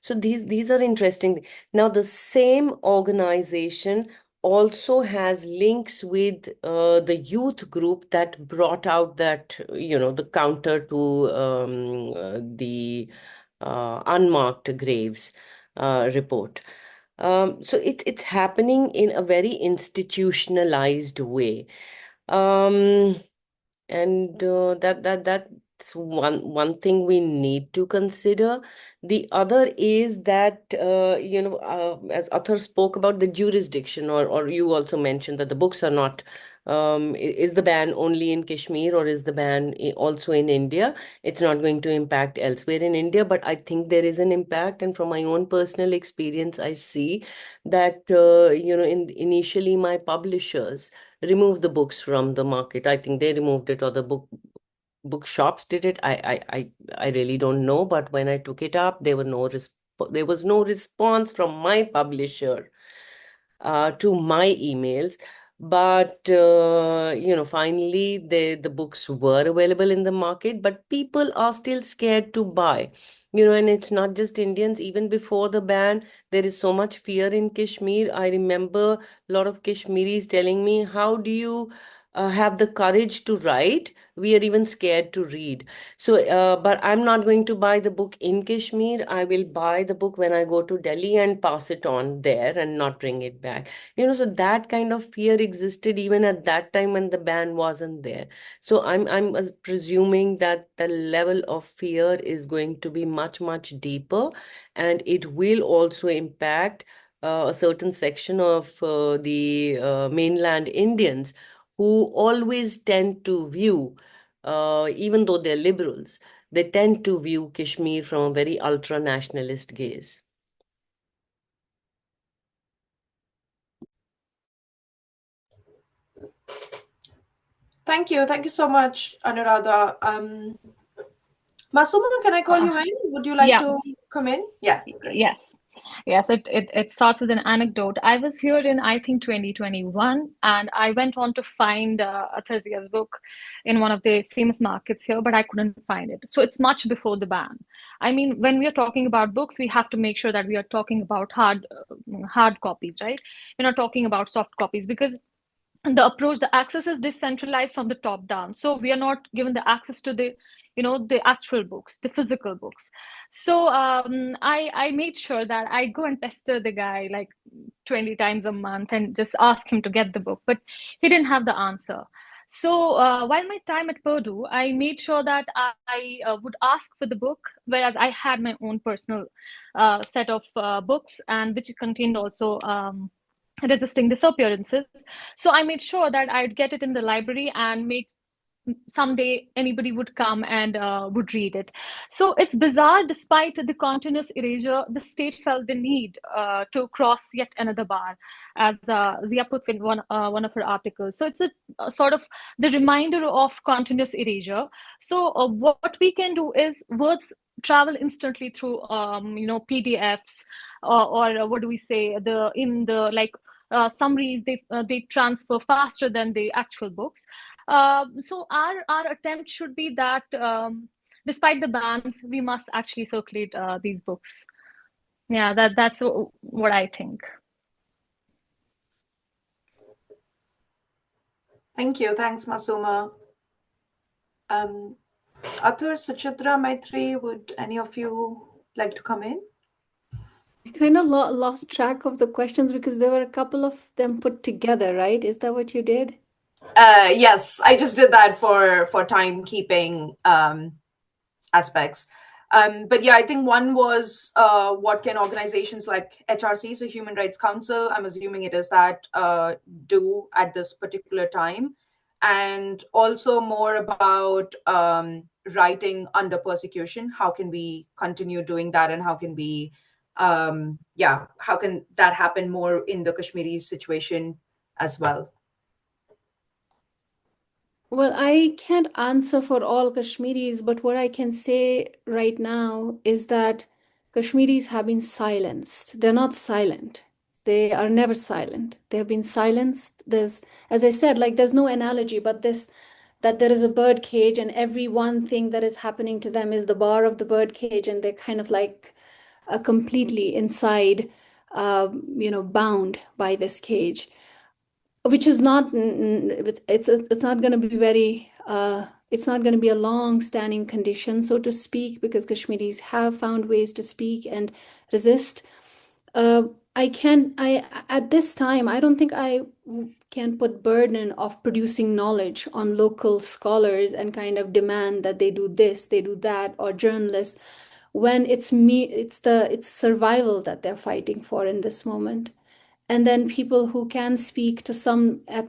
So these are interesting. Now, the same organization also has links with the youth group that brought out that, the counter to the unmarked graves. report. So it's happening in a very institutionalized way. And that's one thing we need to consider. The other is that as Athar spoke about the jurisdiction, or you also mentioned that the books are not. Is the ban only in Kashmir, or is the ban also in India? It's not going to impact elsewhere in India, but I think there is an impact. And from my own personal experience, I see that initially my publishers remove the books from the market. I think they removed it, or the bookshops did it. I really don't know. But when I took it up, there was no response from my publisher to my emails. But finally, the books were available in the market, but people are still scared to buy. And it's not just Indians. Even before the ban, there is so much fear in Kashmir. I remember a lot of Kashmiris telling me, "How do you have the courage to write? We are even scared to read." So, but I'm not going to buy the book in Kashmir. I will buy the book when I go to Delhi and pass it on there and not bring it back. So that kind of fear existed even at that time when the ban wasn't there. So I'm presuming that the level of fear is going to be much, much deeper, and it will also impact a certain section of the mainland Indians, who always tend to view, even though they're liberals, they tend to view Kashmir from a very ultra-nationalist gaze. Thank you. Thank you so much, Anuradha. Masuma, can I call you in? Would you like Yeah. to come in? Yeah, great. Yes, it starts with an anecdote. I was here in, I think, 2021, and I went on to find Atharzia's book in one of the famous markets here, but I couldn't find it. So it's much before the ban. I mean, when we are talking about books, we have to make sure that we are talking about hard copies, right? We're not talking about soft copies, because the access is decentralized from the top down, so we are not given the access to the actual books, the physical books. So I made sure that I go and pester the guy like 20 times a month and just ask him to get the book, but he didn't have the answer. So while my time at Purdue, I made sure that I would ask for the book, whereas I had my own personal set of books, and which contained also resisting disappearances. So I made sure that I'd get it in the library and make someday anybody would come and would read it. So it's bizarre, despite the continuous erasure, the state felt the need to cross yet another bar, as Zia puts in one of her articles. So it's a sort of the reminder of continuous erasure. So what we can do is words travel instantly through PDFs, or what do we say, summaries, they transfer faster than the actual books. So our attempt should be that despite the bans, we must actually circulate these books. Yeah, that's what I think. Thank you. Thanks, Masuma. Athar, Suchitra, Maitri, would any of you like to come in? I kind of lost track of the questions because there were a couple of them put together, right? Is that what you did? Yes, I just did that for timekeeping aspects. But yeah, I think one was what can organizations like HRC, so Human Rights Council, I'm assuming it is that, do at this particular time, and also more about writing under persecution. How can we continue doing that, and how can we, how can that happen more in the Kashmiri situation as well? Well, I can't answer for all Kashmiris, but what I can say right now is that Kashmiris have been silenced. They're not silent. They are never silent. They have been silenced. There's, as I said, like there's no analogy, but that there is a bird cage, and every one thing that is happening to them is the bar of the bird cage, and they're kind of like completely inside, bound by this cage, which is not, it's not going to be very, it's not going to be a long-standing condition, so to speak, because Kashmiris have found ways to speak and resist. At this time, I don't think I can put burden of producing knowledge on local scholars and kind of demand that they do this, they do that, or journalists, when it's survival that they're fighting for in this moment. And then people who can speak at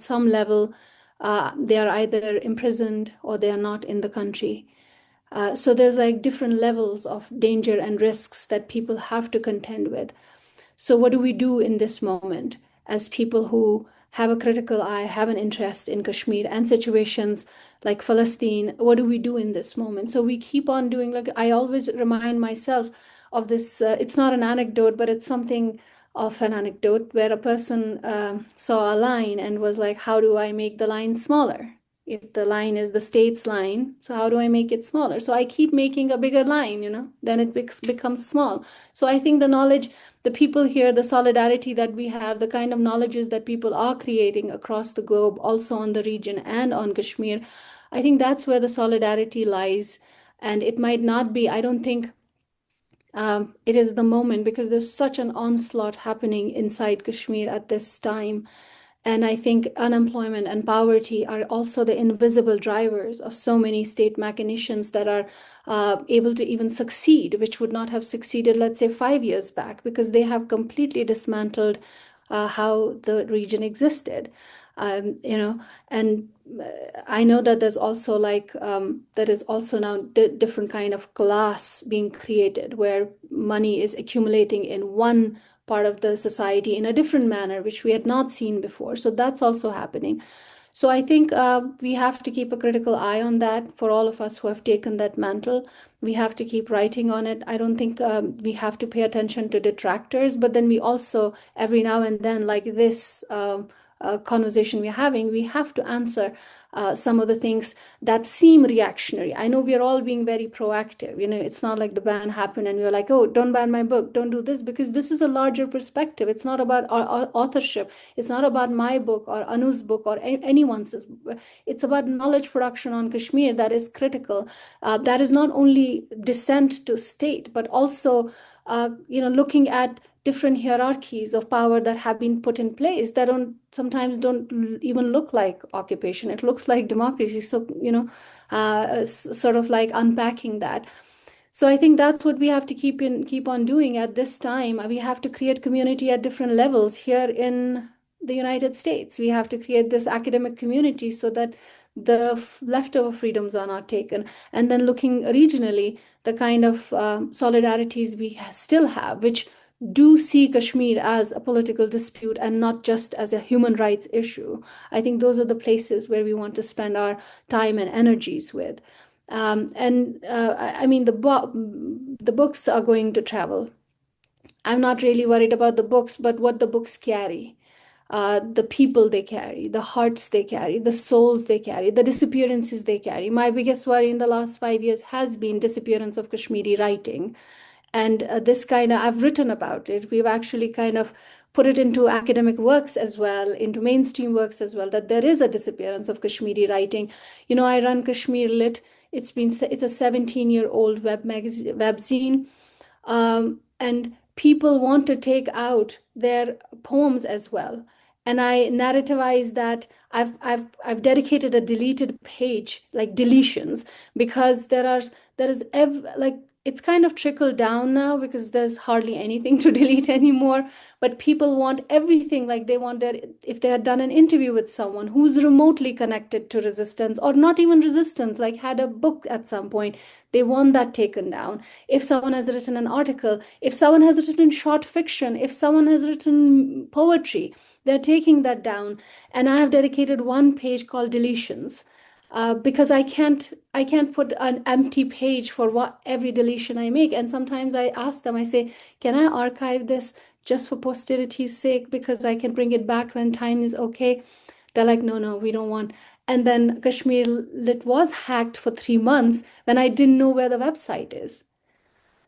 some level, they are either imprisoned or they are not in the country. So there's like different levels of danger and risks that people have to contend with. So what do we do in this moment as people who have a critical eye, have an interest in Kashmir and situations like Palestine? What do we do in this moment? So we keep on doing, like I always remind myself of this, it's not an anecdote, but it's something of an anecdote where a person saw a line and was like, how do I make the line smaller? If the line is the state's line, so how do I make it smaller? So I keep making a bigger line, then it becomes small. So I think the knowledge, the people here, the solidarity that we have, the kind of knowledges that people are creating across the globe, also on the region and on Kashmir, I think that's where the solidarity lies. And it might not be, I don't think it is the moment, because there's such an onslaught happening inside Kashmir at this time. And I think unemployment and poverty are also the invisible drivers of so many state machinations that are able to even succeed, which would not have succeeded, let's say, 5 years back, because they have completely dismantled how the region existed. And I know that there's also that is also now different kind of class being created, where money is accumulating in one part of the society in a different manner, which we had not seen before. So that's also happening. So I think we have to keep a critical eye on that for all of us who have taken that mantle. We have to keep writing on it. I don't think we have to pay attention to detractors, but then we also, every now and then, like this conversation we're having, we have to answer some of the things that seem reactionary. I know we're all being very proactive. It's not like the ban happened and we were like, oh, don't ban my book, don't do this, because this is a larger perspective. It's not about our authorship. It's not about my book or Anu's book or anyone's. It's about knowledge production on Kashmir that is critical. That is not only descent to state, but also looking at different hierarchies of power that have been put in place that sometimes don't even look like occupation. It looks like democracy. So, sort of like unpacking that. So I think that's what we have to keep on doing at this time. We have to create community at different levels here in the United States. We have to create this academic community so that the leftover freedoms are not taken. And then looking regionally, the kind of solidarities we still have, which do see Kashmir as a political dispute and not just as a human rights issue. I think those are the places where we want to spend our time and energies with. I mean, the books are going to travel. I'm not really worried about the books, but what the books carry. The people they carry, the hearts they carry, the souls they carry, the disappearances they carry. My biggest worry in the last 5 years has been disappearance of Kashmiri writing. And I've written about it. We've actually kind of put it into academic works as well, into mainstream works as well, that there is a disappearance of Kashmiri writing. I run Kashmir Lit. It's a 17-year-old webzine. And people want to take out their poems as well. And I narrativize that. I've dedicated a deleted page, like deletions, because it's kind of trickled down now because there's hardly anything to delete anymore. But people want everything. Like if they had done an interview with someone who's remotely connected to resistance, or not even resistance, like had a book at some point, they want that taken down. If someone has written an article, if someone has written short fiction, if someone has written poetry, they're taking that down. And I have dedicated one page called deletions. Because I can't put an empty page for every deletion I make. And sometimes I ask them, I say, can I archive this just for posterity's sake, because I can bring it back when time is okay? They're like, no, we don't want. And then Kashmir Lit was hacked for 3 months when I didn't know where the website is.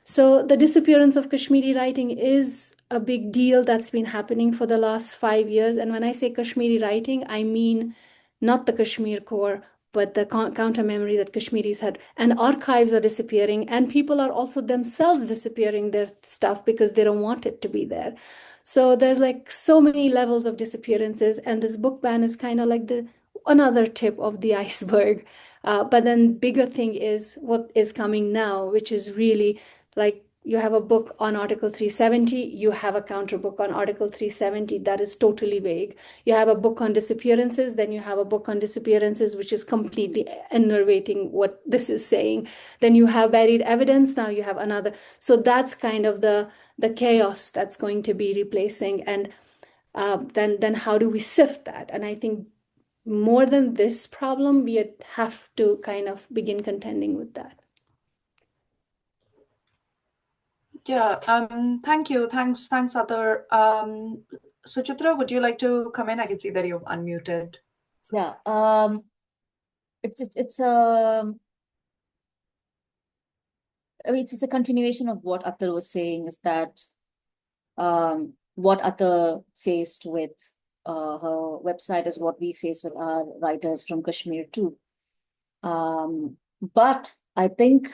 So the disappearance of Kashmiri writing is a big deal that's been happening for the last 5 years. And when I say Kashmiri writing, I mean not the Kashmir Corps, but the counter memory that Kashmiris had, and archives are disappearing, and people are also themselves disappearing their stuff because they don't want it to be there. So there's like so many levels of disappearances, and this book ban is kind of like the another tip of the iceberg. But then bigger thing is what is coming now, which is really like you have a book on Article 370, you have a counter book on Article 370 that is totally vague. You have a book on disappearances, then you have a book on disappearances, which is completely enervating what this is saying. Then you have buried evidence, now you have another. So that's kind of the chaos that's going to be replacing. And then how do we sift that? And I think more than this problem, we have to kind of begin contending with that. Yeah, thank you. Thanks, Athar. Suchitra, would you like to come in? I can see that you've unmuted. Yeah, it's a I mean, it's a continuation of what Athar was saying, is that what Athar faced with her website is what we face with our writers from Kashmir too. But I think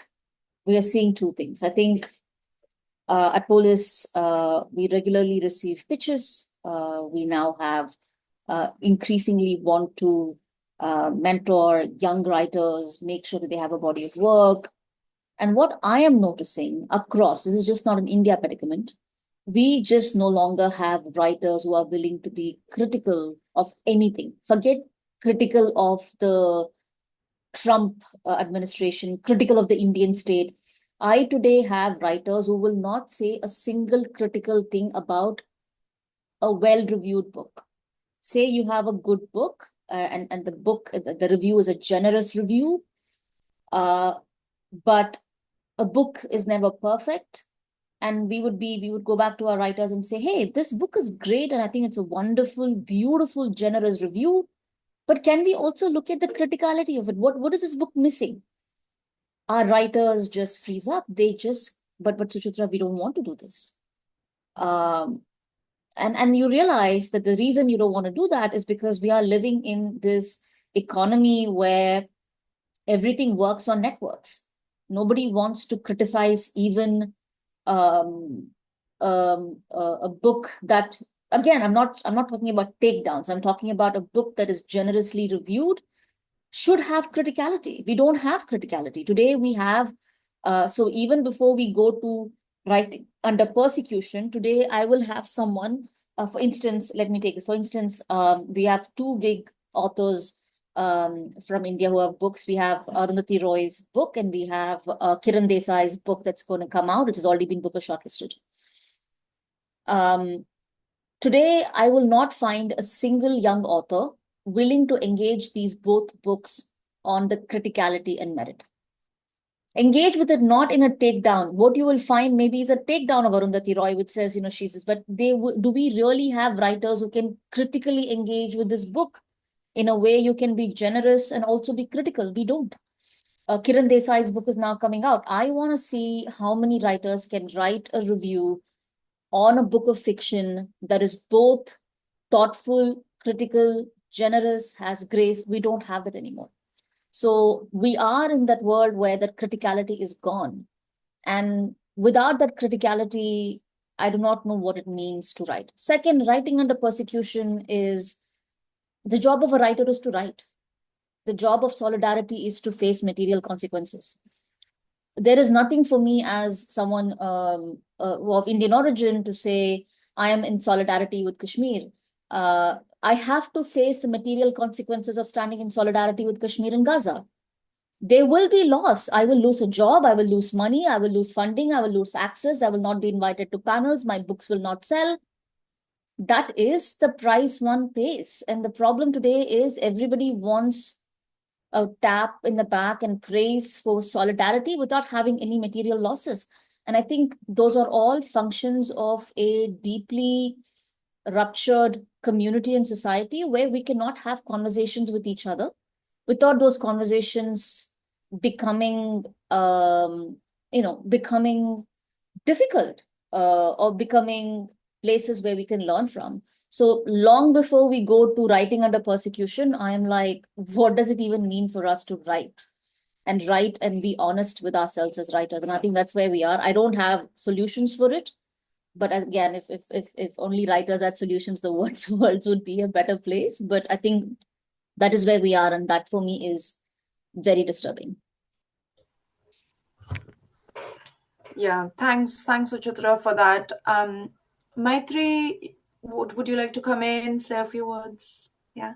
we are seeing two things. I think at Polis, we regularly receive pitches. We now have increasingly want to mentor young writers, make sure that they have a body of work. And what I am noticing across, this is just not an India predicament, we just no longer have writers who are willing to be critical of anything. Forget critical of the Trump administration, critical of the Indian state. I today have writers who will not say a single critical thing about a well-reviewed book. Say you have a good book, and the book, the review is a generous review, but a book is never perfect. And we would go back to our writers and say, hey, this book is great, and I think it's a wonderful, beautiful, generous review. But can we also look at the criticality of it? What is this book missing? Our writers just freeze up. They just, but Suchitra, we don't want to do this. And you realize that the reason you don't want to do that is because we are living in this economy where everything works on networks. Nobody wants to criticize even a book that, again, I'm not talking about takedowns. I'm talking about a book that is generously reviewed should have criticality. We don't have criticality. Today we have, so even before we go to writing under persecution, today I will have someone, for instance, let me take this. For instance, we have two big authors from India who have books. We have Arundhati Roy's book, and we have Kiran Desai's book that's going to come out, which has already been Booker shortlisted. Today, I will not find a single young author willing to engage these both books on the criticality and merit. Engage with it not in a takedown. What you will find maybe is a takedown of Arundhati Roy, which says, she's this, but do we really have writers who can critically engage with this book in a way you can be generous and also be critical? We don't. Kiran Desai's book is now coming out. I want to see how many writers can write a review on a book of fiction that is both thoughtful, critical, generous, has grace. We don't have that anymore. So we are in that world where that criticality is gone. And without that criticality, I do not know what it means to write. Second, writing under persecution is, the job of a writer is to write. The job of solidarity is to face material consequences. There is nothing for me as someone of Indian origin to say, I am in solidarity with Kashmir. I have to face the material consequences of standing in solidarity with Kashmir and Gaza. There will be loss. I will lose a job. I will lose money. I will lose funding. I will lose access. I will not be invited to panels. My books will not sell. That is the price one pays. And the problem today is everybody wants a tap in the back and praise for solidarity without having any material losses. And I think those are all functions of a deeply ruptured community and society where we cannot have conversations with each other without those conversations becoming, becoming difficult or becoming places where we can learn from. So long before we go to writing under persecution, I am like, what does it even mean for us to write and be honest with ourselves as writers? And I think that's where we are. I don't have solutions for it. But again, if only writers had solutions, the world would be a better place. But I think that is where we are. And that for me is very disturbing. Yeah, thanks, Suchitra, for that. Maitri, would you like to come in, say a few words? Yeah.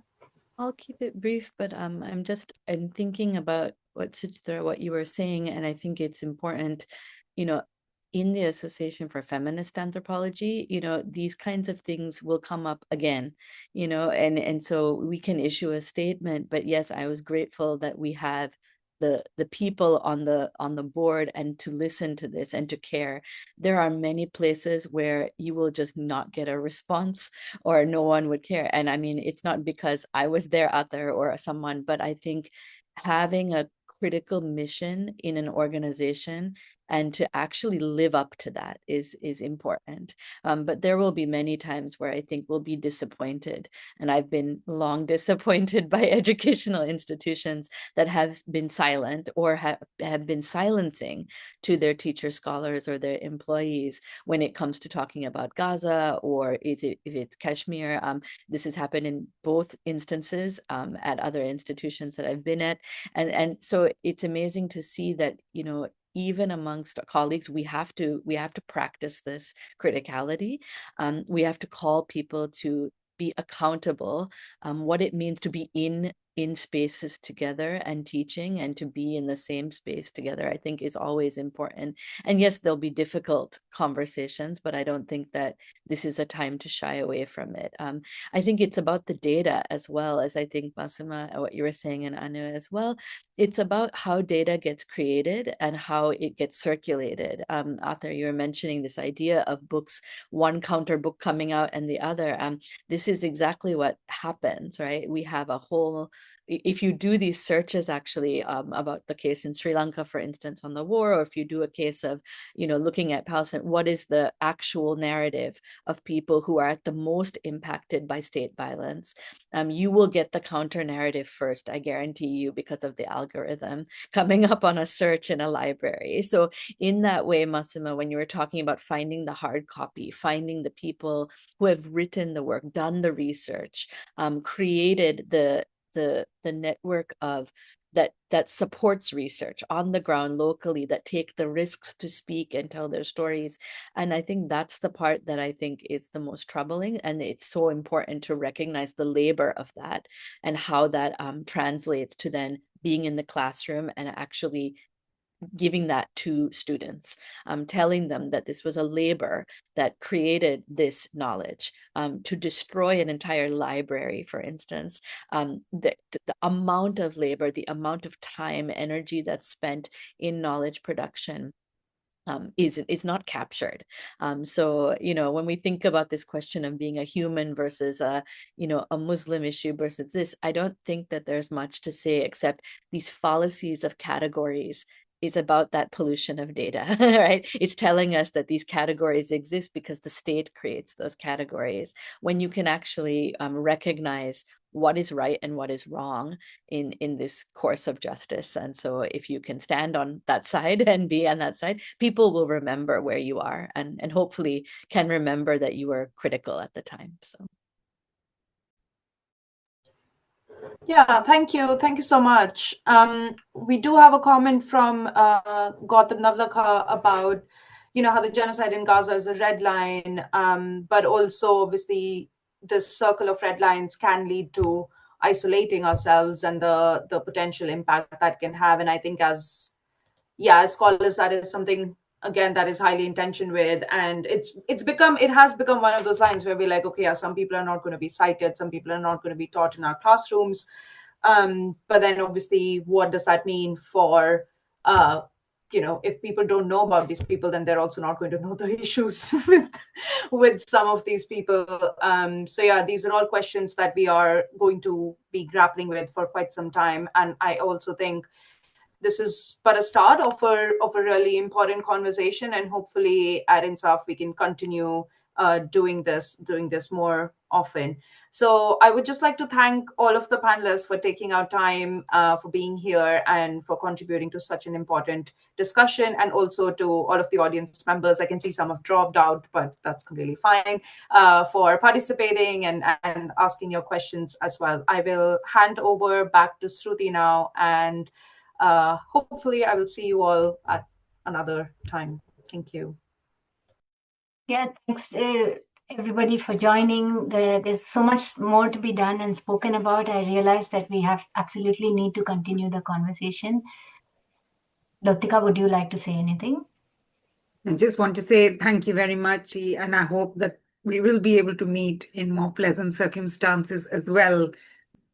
I'll keep it brief, but I'm thinking about what Suchitra, what you were saying, and I think it's important, in the Association for Feminist Anthropology, these kinds of things will come up again, and so we can issue a statement. But yes, I was grateful that we have the people on the board and to listen to this and to care. There are many places where you will just not get a response or no one would care. And I mean, it's not because I was there out there or someone, but I think having a critical mission in an organization and to actually live up to that is important. But there will be many times where I think we'll be disappointed. And I've been long disappointed by educational institutions that have been silent or have been silencing to their teacher scholars or their employees when it comes to talking about Gaza, or if it's Kashmir. This has happened in both instances at other institutions that I've been at. And so it's amazing to see that, even amongst colleagues, we have to practice this criticality. We have to call people to be accountable, what it means to be in spaces together and teaching, and to be in the same space together, I think is always important. And yes, there'll be difficult conversations, but I don't think that this is a time to shy away from it. I think it's about the data as well, as I think Masuma, what you were saying, and Anu as well. It's about how data gets created and how it gets circulated. Arthur, you were mentioning this idea of books, one counter book coming out and the other. This is exactly what happens, right? We have a whole, if you do these searches actually about the case in Sri Lanka, for instance, on the war, or if you do a case of, looking at Palestine, what is the actual narrative of people who are at the most impacted by state violence? You will get the counter narrative first, I guarantee you, because of the algorithm coming up on a search in a library. So in that way, Massimo, when you were talking about finding the hard copy, finding the people who have written the work, done the research, created the network of that supports research on the ground locally, that take the risks to speak and tell their stories. And I think that's the part that I think is the most troubling. And it's so important to recognize the labor of that and how that translates to then being in the classroom and actually giving that to students, telling them that this was a labor that created this knowledge, to destroy an entire library, for instance. The amount of labor, the amount of time, energy that's spent in knowledge production is not captured. So, when we think about this question of being a human versus a Muslim issue versus this, I don't think that there's much to say except these fallacies of categories is about that pollution of data, right? It's telling us that these categories exist because the state creates those categories. When you can actually recognize what is right and what is wrong in this course of justice. And so if you can stand on that side and be on that side, people will remember where you are and hopefully can remember that you were critical at the time. So. Yeah, thank you. Thank you so much. We do have a comment from Gautam Navlakha about, how the genocide in Gaza is a red line, but also obviously this circle of red lines can lead to isolating ourselves and the potential impact that can have. And I think as scholars, that is something, again, that is highly in tension with. And it has become one of those lines where we're like, okay, some people are not going to be cited, some people are not going to be taught in our classrooms. But then obviously, what does that mean for, if people don't know about these people, then they're also not going to know the issues with some of these people. So these are all questions that we are going to be grappling with for quite some time. And I also think this is but a start of a really important conversation, and hopefully at InSAF we can continue doing this more often. So I would just like to thank all of the panelists for taking our time, for being here, and for contributing to such an important discussion, and also to all of the audience members. I can see some have dropped out, but that's completely fine, for participating and asking your questions as well. I will hand over back to Shruti now, and hopefully I will see you all at another time. Thank you. Yeah, thanks everybody for joining. There's so much more to be done and spoken about. I realize that we have absolutely need to continue the conversation. Lotika, would you like to say anything? I just want to say thank you very much, and I hope that we will be able to meet in more pleasant circumstances as well.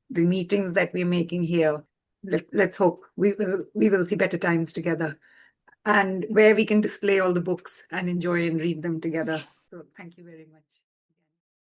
The meetings that we're making here, let's hope we will see better times together, and where we can display all the books and enjoy and read them together. So thank you very much.